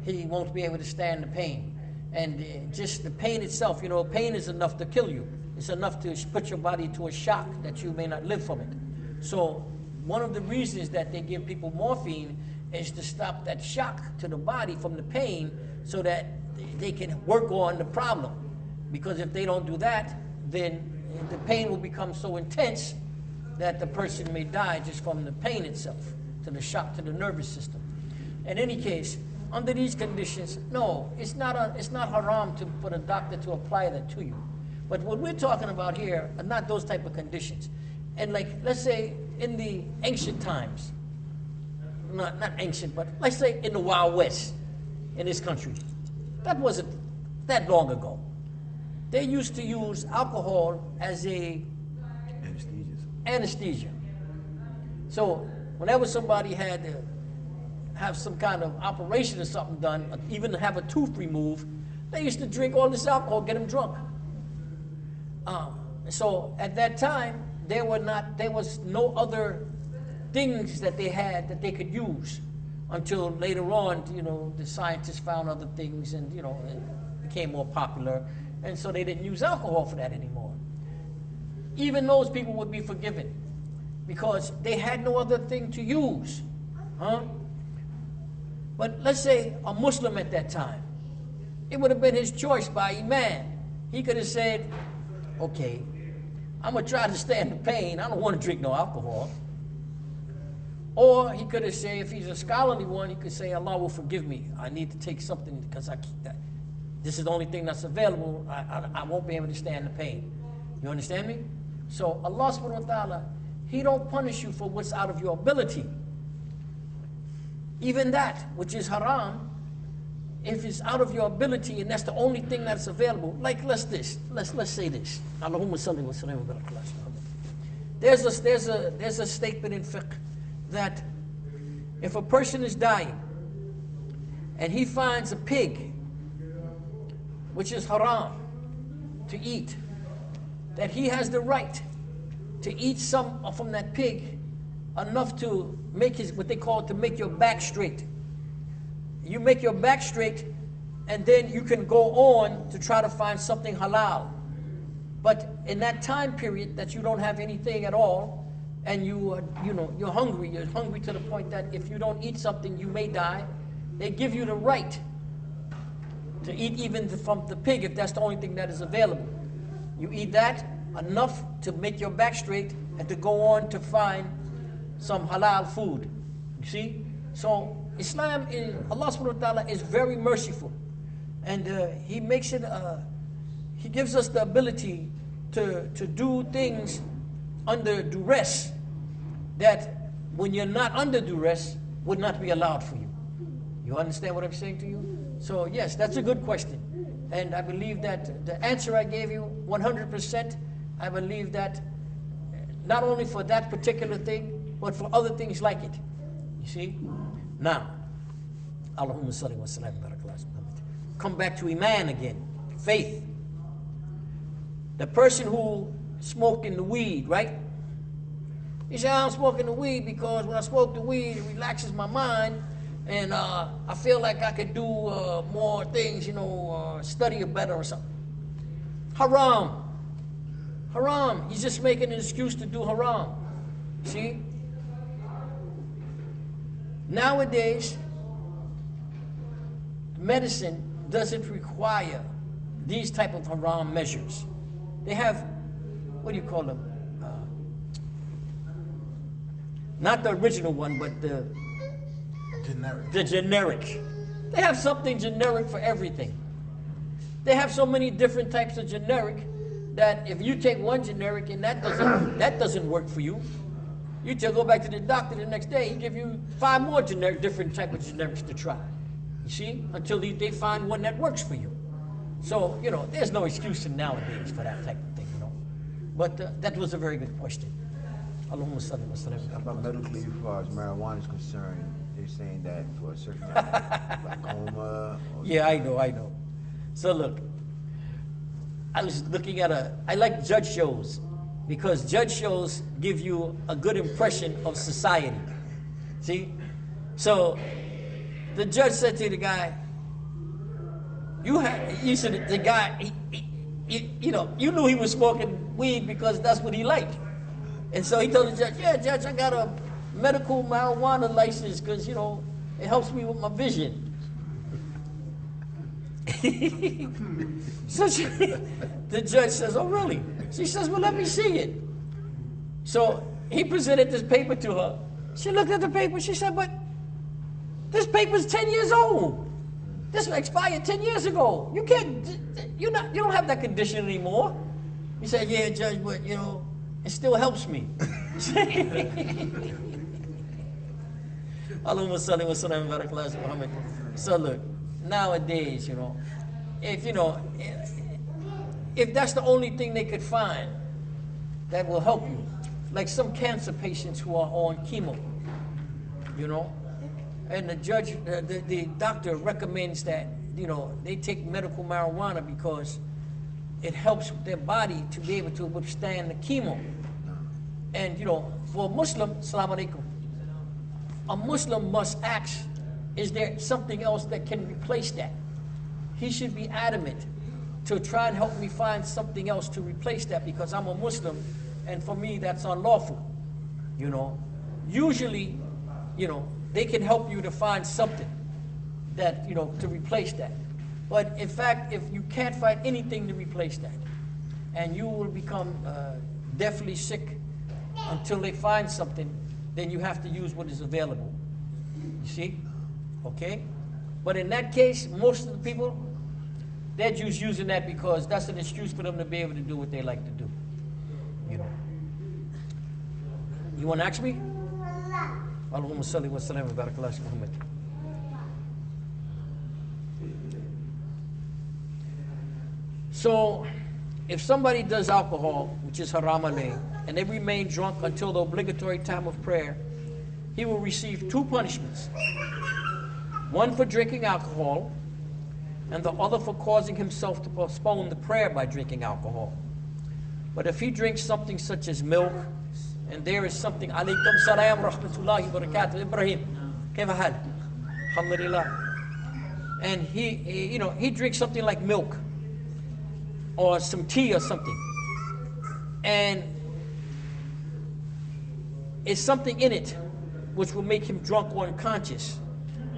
he won't be able to stand the pain. And just the pain itself, pain is enough to kill you. It's enough to put your body to a shock that you may not live from it. So one of the reasons that they give people morphine is to stop that shock to the body from the pain, so that they can work on the problem. Because if they don't do that, then the pain will become so intense that the person may die just from the pain itself, to the shock to the nervous system. In any case, under these conditions, no, it's not haram for a doctor to apply that to you. But what we're talking about here are not those type of conditions. And let's say in the ancient times, not ancient, but let's say in the Wild West in this country, that wasn't that long ago. They used to use alcohol as a anesthesia. So whenever somebody had to have some kind of operation or something done, or even have a tooth removed, they used to drink all this alcohol, get them drunk. So at that time, there was no other things that they had that they could use, until later on, the scientists found other things, and it became more popular, and so they didn't use alcohol for that anymore. Even those people would be forgiven, because they had no other thing to use, But let's say a Muslim at that time, it would have been his choice by Iman. He could have said, okay, I'm going to try to stand the pain. I don't want to drink no alcohol. Or he could have said, if he's a scholarly one, he could say, Allah will forgive me. I need to take something because this is the only thing that's available. I won't be able to stand the pain. You understand me? So Allah subhanahu wa ta'ala, He don't punish you for what's out of your ability. Even that, which is haram, if it's out of your ability and that's the only thing that's available, like let's say this. Allahumma salli wa sallam wa barak ala Muhammad. There's a statement in Fiqh that if a person is dying and he finds a pig, which is haram to eat, that he has the right to eat some from that pig, enough to make what they call to make your back straight. You make your back straight, and then you can go on to try to find something halal. But in that time period that you don't have anything at all, and you're hungry to the point that if you don't eat something, you may die, they give you the right to eat even from the pig if that's the only thing that is available. You eat that, enough to make your back straight, and to go on to find some halal food. You see? So Islam, Allah subhanahu wa ta'ala is very merciful. And He makes it, He gives us the ability to do things under duress that when you're not under duress would not be allowed for you. You understand what I'm saying to you? So yes, that's a good question. And I believe that the answer I gave you, 100%, I believe that not only for that particular thing, but for other things like it. You see? Now, Allahumma salli wa sallam wa barak ala Muhammad. Come back to Iman again, faith. The person who smoking the weed, right? He said, I'm smoking the weed because when I smoke the weed, it relaxes my mind, and I feel like I could do more things, study better or something. Haram. Haram. He's just making an excuse to do haram. See? Nowadays, medicine doesn't require these type of haram measures. They have, what do you call them? Not the original one, but the generic. They have something generic for everything. They have so many different types of generic that if you take one generic and that doesn't work for you, you just go back to the doctor the next day, he give you 5 more different type of generics to try. You see? Until they find one that works for you. So, you know, there's no excuse nowadays for that type of thing, you know. But that was a very good question. Allahumma salli wa sallam. How about medically, as far as marijuana is concerned, they're saying that for a certain glaucoma. Yeah, I know. So look, I was looking at I like judge shows because judge shows give you a good impression of society. See? So the judge said to the guy, you said the guy, you know, you knew he was smoking weed because that's what he liked. And so he told the judge, yeah, judge, I got a medical marijuana license because, you know, it helps me with my vision. So the judge says, oh, really? She says, well, let me see it. So he presented this paper to her. She looked at the paper. She said, but this paper's 10 years old. This expired 10 years ago. You can't, you don't have that condition anymore. He said, yeah, judge, but, you know, it still helps me. Allahumma salli wa sallam wa barak ala Muhammad. So look, nowadays, you know, if that's the only thing they could find that will help you, like some cancer patients who are on chemo, you know, and the judge, the doctor recommends that, you know, they take medical marijuana because it helps their body to be able to withstand the chemo. And, you know, for a Muslim, Assalamu alaikum, a Muslim must ask, is there something else that can replace that? He should be adamant to try and help me find something else to replace that because I'm a Muslim and for me that's unlawful, you know. Usually, you know, they can help you to find something that, you know, to replace that. But in fact, if you can't find anything to replace that, and you will become deathly sick until they find something, then you have to use what is available. You see? Okay? But in that case, most of the people, they're just using that because that's an excuse for them to be able to do what they like to do. You know. You want to ask me? Allahumma salli wa sallam wa barak ala Muhammad. So, if somebody does alcohol, which is haram alayh, and they remain drunk until the obligatory time of prayer, he will receive two punishments. One for drinking alcohol, and the other for causing himself to postpone the prayer by drinking alcohol. But if he drinks something such as milk, and there is something, alaykum salam rahmatullahi wa barakatuh, Ibrahim, kayfa hal? Alhamdulillah. And he drinks something like milk, or some tea or something, and it's something in it which will make him drunk or unconscious,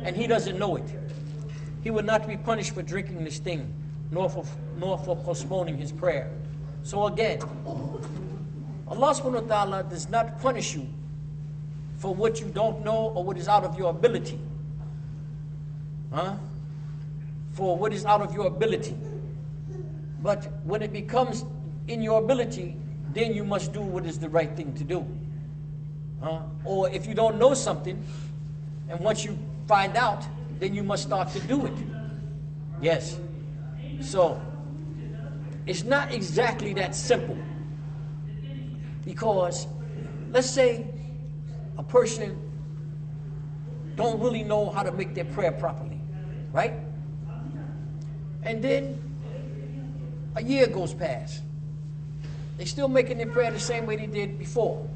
and he doesn't know it. He will not be punished for drinking this thing, nor for postponing his prayer. So again, Allah subhanahu wa ta'ala does not punish you for what you don't know or what is out of your ability. For what is out of your ability. But when it becomes in your ability, then you must do what is the right thing to do. Or if you don't know something, and once you find out, then you must start to do it. Yes. So, it's not exactly that simple. Because, let's say a person don't really know how to make their prayer properly, right? And then a year goes past. They're still making their prayer the same way they did before.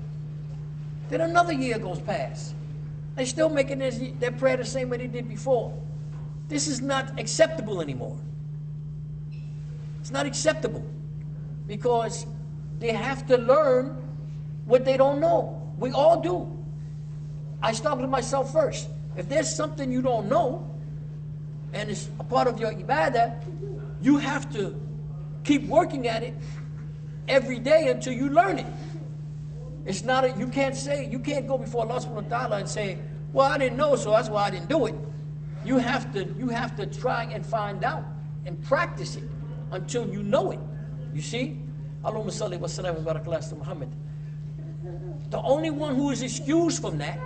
Then another year goes past. They're still making their prayer the same way they did before. This is not acceptable anymore. It's not acceptable because they have to learn what they don't know. We all do. I start with myself first. If there's something you don't know and it's a part of your ibadah, you have to keep working at it every day until you learn it. It's not you can't go before Allah subhanahu wa ta'ala and say, well, I didn't know, so that's why I didn't do it. You have to try and find out and practice it until you know it. You see? Allahumma salli wa sallam wa barak ala Muhammad. The only one who is excused from that,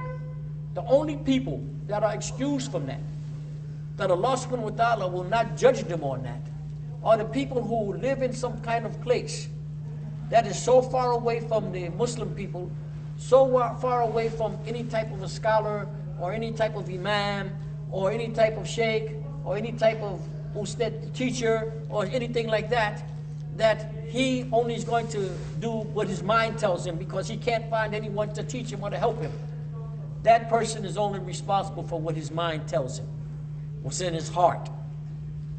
the only people that are excused from that Allah subhanahu wa ta'ala will not judge them on that, are the people who live in some kind of place that is so far away from the Muslim people, so far away from any type of a scholar or any type of imam or any type of sheikh or any type of ustad teacher or anything like that, that he only is going to do what his mind tells him because he can't find anyone to teach him or to help him. That person is only responsible for what his mind tells him, what's in his heart.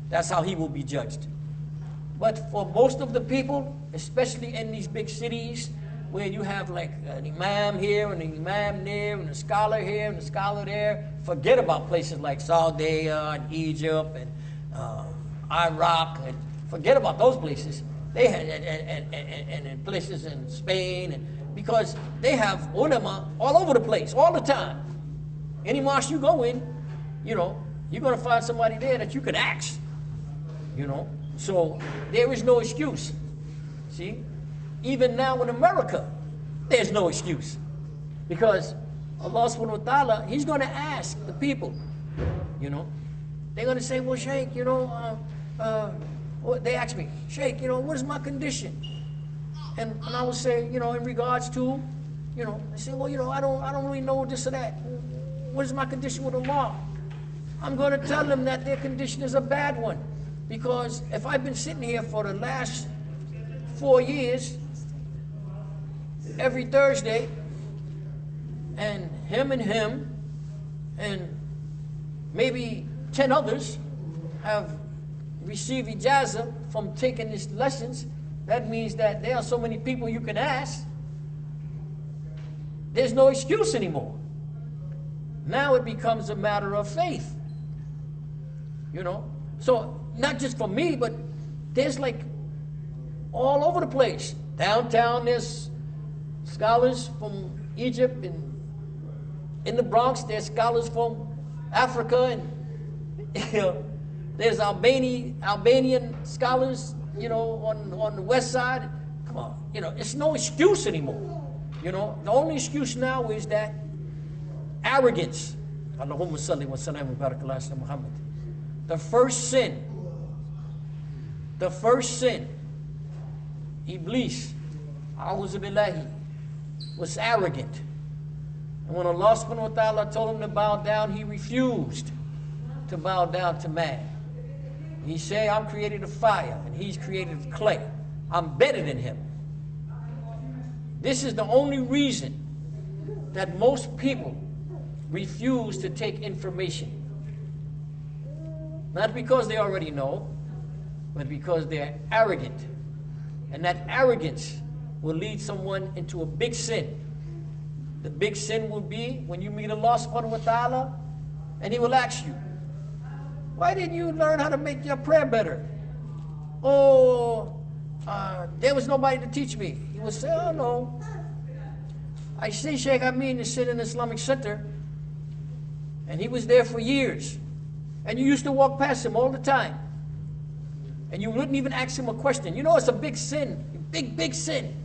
That's how he will be judged. But for most of the people, especially in these big cities, where you have like an imam here and an imam there and a scholar here and a scholar there, forget about places like Saudi and Egypt and Iraq, and forget about those places. They had and places in Spain, and because they have ulama all over the place, all the time. Any mosque you go in, you know, you're going to find somebody there that you can ask, you know. So there is no excuse. See, even now in America, there's no excuse, because Allah subhanahu wa ta'ala, He's going to ask the people, you know. They're going to say, well, Shaykh, you know, they ask me, Shaykh, you know, what is my condition? And I will say, you know, in regards to, you know, they say, well, you know, I don't really know this or that. What is my condition with Allah? I'm going to tell them that their condition is a bad one, because if I've been sitting here for the last 4 years, every Thursday, and him and maybe 10 others have received ijazah from taking these lessons, that means that there are so many people you can ask. There's no excuse anymore. Now it becomes a matter of faith. You know? So, not just for me, but there's like all over the place. Downtown, there's scholars from Egypt, and in the Bronx, there's scholars from Africa, and you know, there's Albanian scholars, you know, on the west side. Come on, you know, it's no excuse anymore. You know, the only excuse now is that arrogance. Allahumma salli wa sallam wa barakallahu ala Muhammad. The first sin, Iblis, a'udhu billahi, was arrogant. And when Allah subhanahu wa ta'ala told him to bow down, he refused to bow down to man. He said, I'm created of fire, and he's created of clay. I'm better than him. This is the only reason that most people refuse to take information. Not because they already know, but because they're arrogant. And that arrogance will lead someone into a big sin. The big sin will be when you meet Allah subhanahu wa ta'ala, and He will ask you, why didn't you learn how to make your prayer better? Oh, there was nobody to teach me. He will say, oh no. I see Sheikh Ameen is sitting in the Islamic Center, and he was there for years. And you used to walk past him all the time. And you wouldn't even ask him a question. You know, it's a big sin, big sin,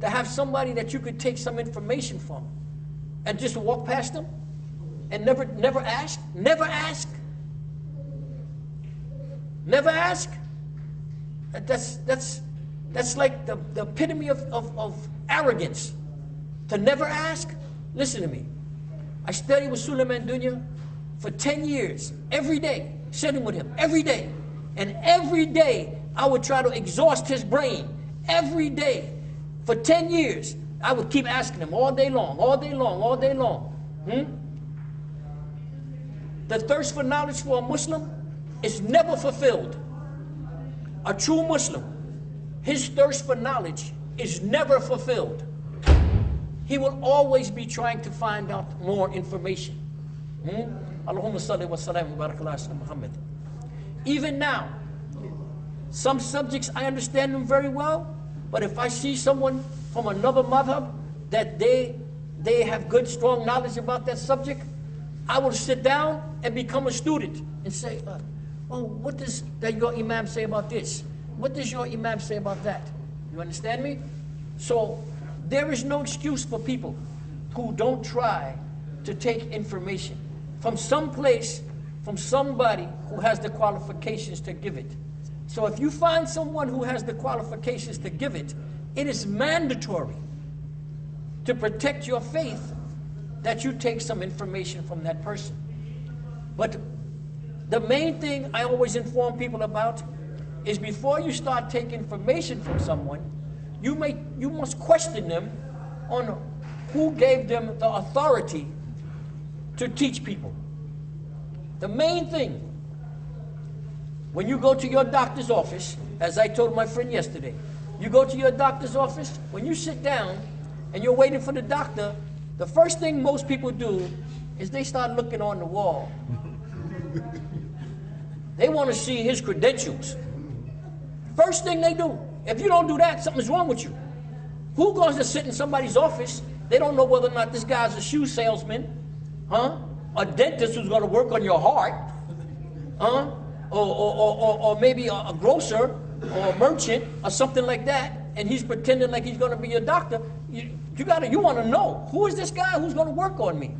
to have somebody that you could take some information from and just walk past them and never ask. That's like the epitome of arrogance. To never ask. Listen to me. I studied with Suleiman Dunya for 10 years, every day, sitting with him, every day. And every day, I would try to exhaust his brain. Every day. For 10 years, I would keep asking him all day long. The thirst for knowledge for a Muslim is never fulfilled. A true Muslim, his thirst for knowledge is never fulfilled. He will always be trying to find out more information. Allahumma salli wa sallam wa barakallahu ala Muhammad. Even now, some subjects I understand them very well, but if I see someone from another madhab that they have good, strong knowledge about that subject, I will sit down and become a student and say, oh, what does your imam say about this? What does your imam say about that? You understand me? So there is no excuse for people who don't try to take information from some place, from somebody who has the qualifications to give it. So if you find someone who has the qualifications to give it, it is mandatory to protect your faith that you take some information from that person. But the main thing I always inform people about is before you start taking information from someone, you must question them on who gave them the authority to teach people. The main thing, when you go to your doctor's office, as I told my friend yesterday, you go to your doctor's office, when you sit down and you're waiting for the doctor, the first thing most people do is they start looking on the wall. They want to see his credentials. First thing they do. If you don't do that, something's wrong with you. Who goes to sit in somebody's office? They don't know whether or not this guy's a shoe salesman, a dentist who's going to work on your heart, or maybe a grocer or a merchant or something like that, and he's pretending like he's going to be a doctor. You want to know, who is this guy who's going to work on me?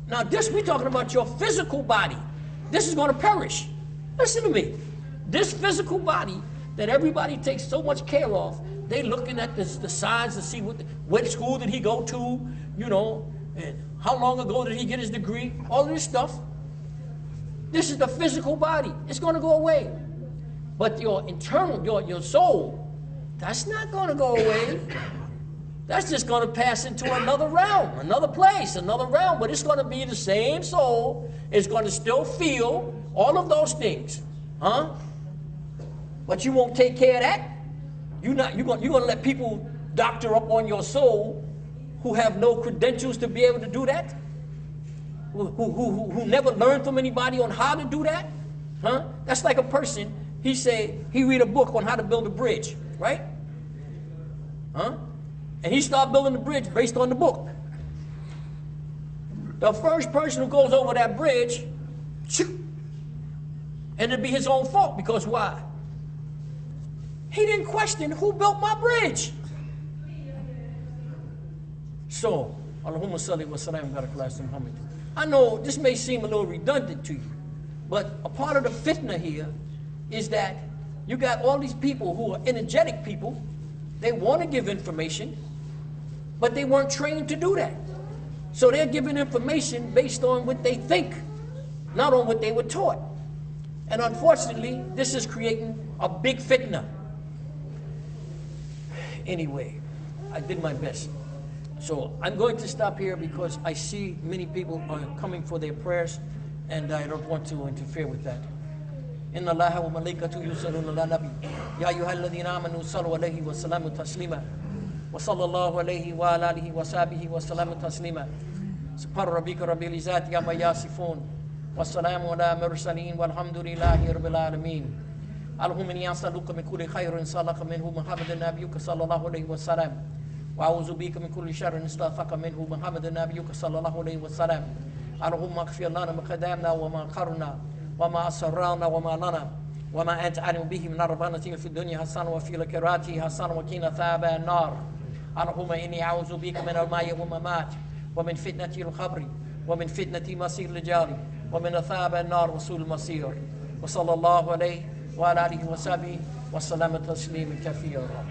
Now we're talking about your physical body. This is going to perish. Listen to me. This physical body that everybody takes so much care of, they looking at the signs to see what school did he go to, and how long ago did he get his degree, all of this stuff. This is the physical body. It's going to go away. But your internal, your soul, that's not going to go away. That's just going to pass into another realm, another place, another realm. But it's going to be the same soul. It's going to still feel all of those things. But you won't take care of that. You're going to let people doctor up on your soul who have no credentials to be able to do that? Who never learned from anybody on how to do that? That's like a person, he read a book on how to build a bridge, right? And he started building the bridge based on the book. The first person who goes over that bridge, and it'd be his own fault, because why? He didn't question who built my bridge. So, Allahumma salli wa salam ala Muhammad. I know this may seem a little redundant to you, but a part of the fitna here is that you got all these people who are energetic people. They want to give information, but they weren't trained to do that. So they're giving information based on what they think, not on what they were taught. And unfortunately, this is creating a big fitna. Anyway, I did my best. So I'm going to stop here because I see many people are coming for their prayers, and I don't want to interfere with that. إن الله وملائكته يصلون على النبي يا أيها الذين آمنوا صلوا عليه وسلموا تسليما وصلى الله عليه وعلى آله وصحبه وسلم تسليما سبحان ربك رب العزة عما يصفون والسلام على المرسلين والحمد لله رب العالمين. اللهم إني أسألك من كل خير سألك منه محمد نبيك صلى الله عليه وسلم وأعوذ بك من كل شر استغفرك منه محمد نبيك صلى الله عليه وسلم. اللهم اغفر لنا ما قدمنا وما أخرنا وما أسررنا وما لنا وما أنت أعلم به من ربنا في الدنيا حسنة وفي الآخرة حسنة وقنا عذاب النار. اللهم إني أعوذ بك من الماء والممات ومن فتنة القبر ومن فتنة مصير الرجال ومن عذاب النار وسوء المصير. وصلى الله عليه وعلى آله وصحبه وسلم تسليما كثيرا.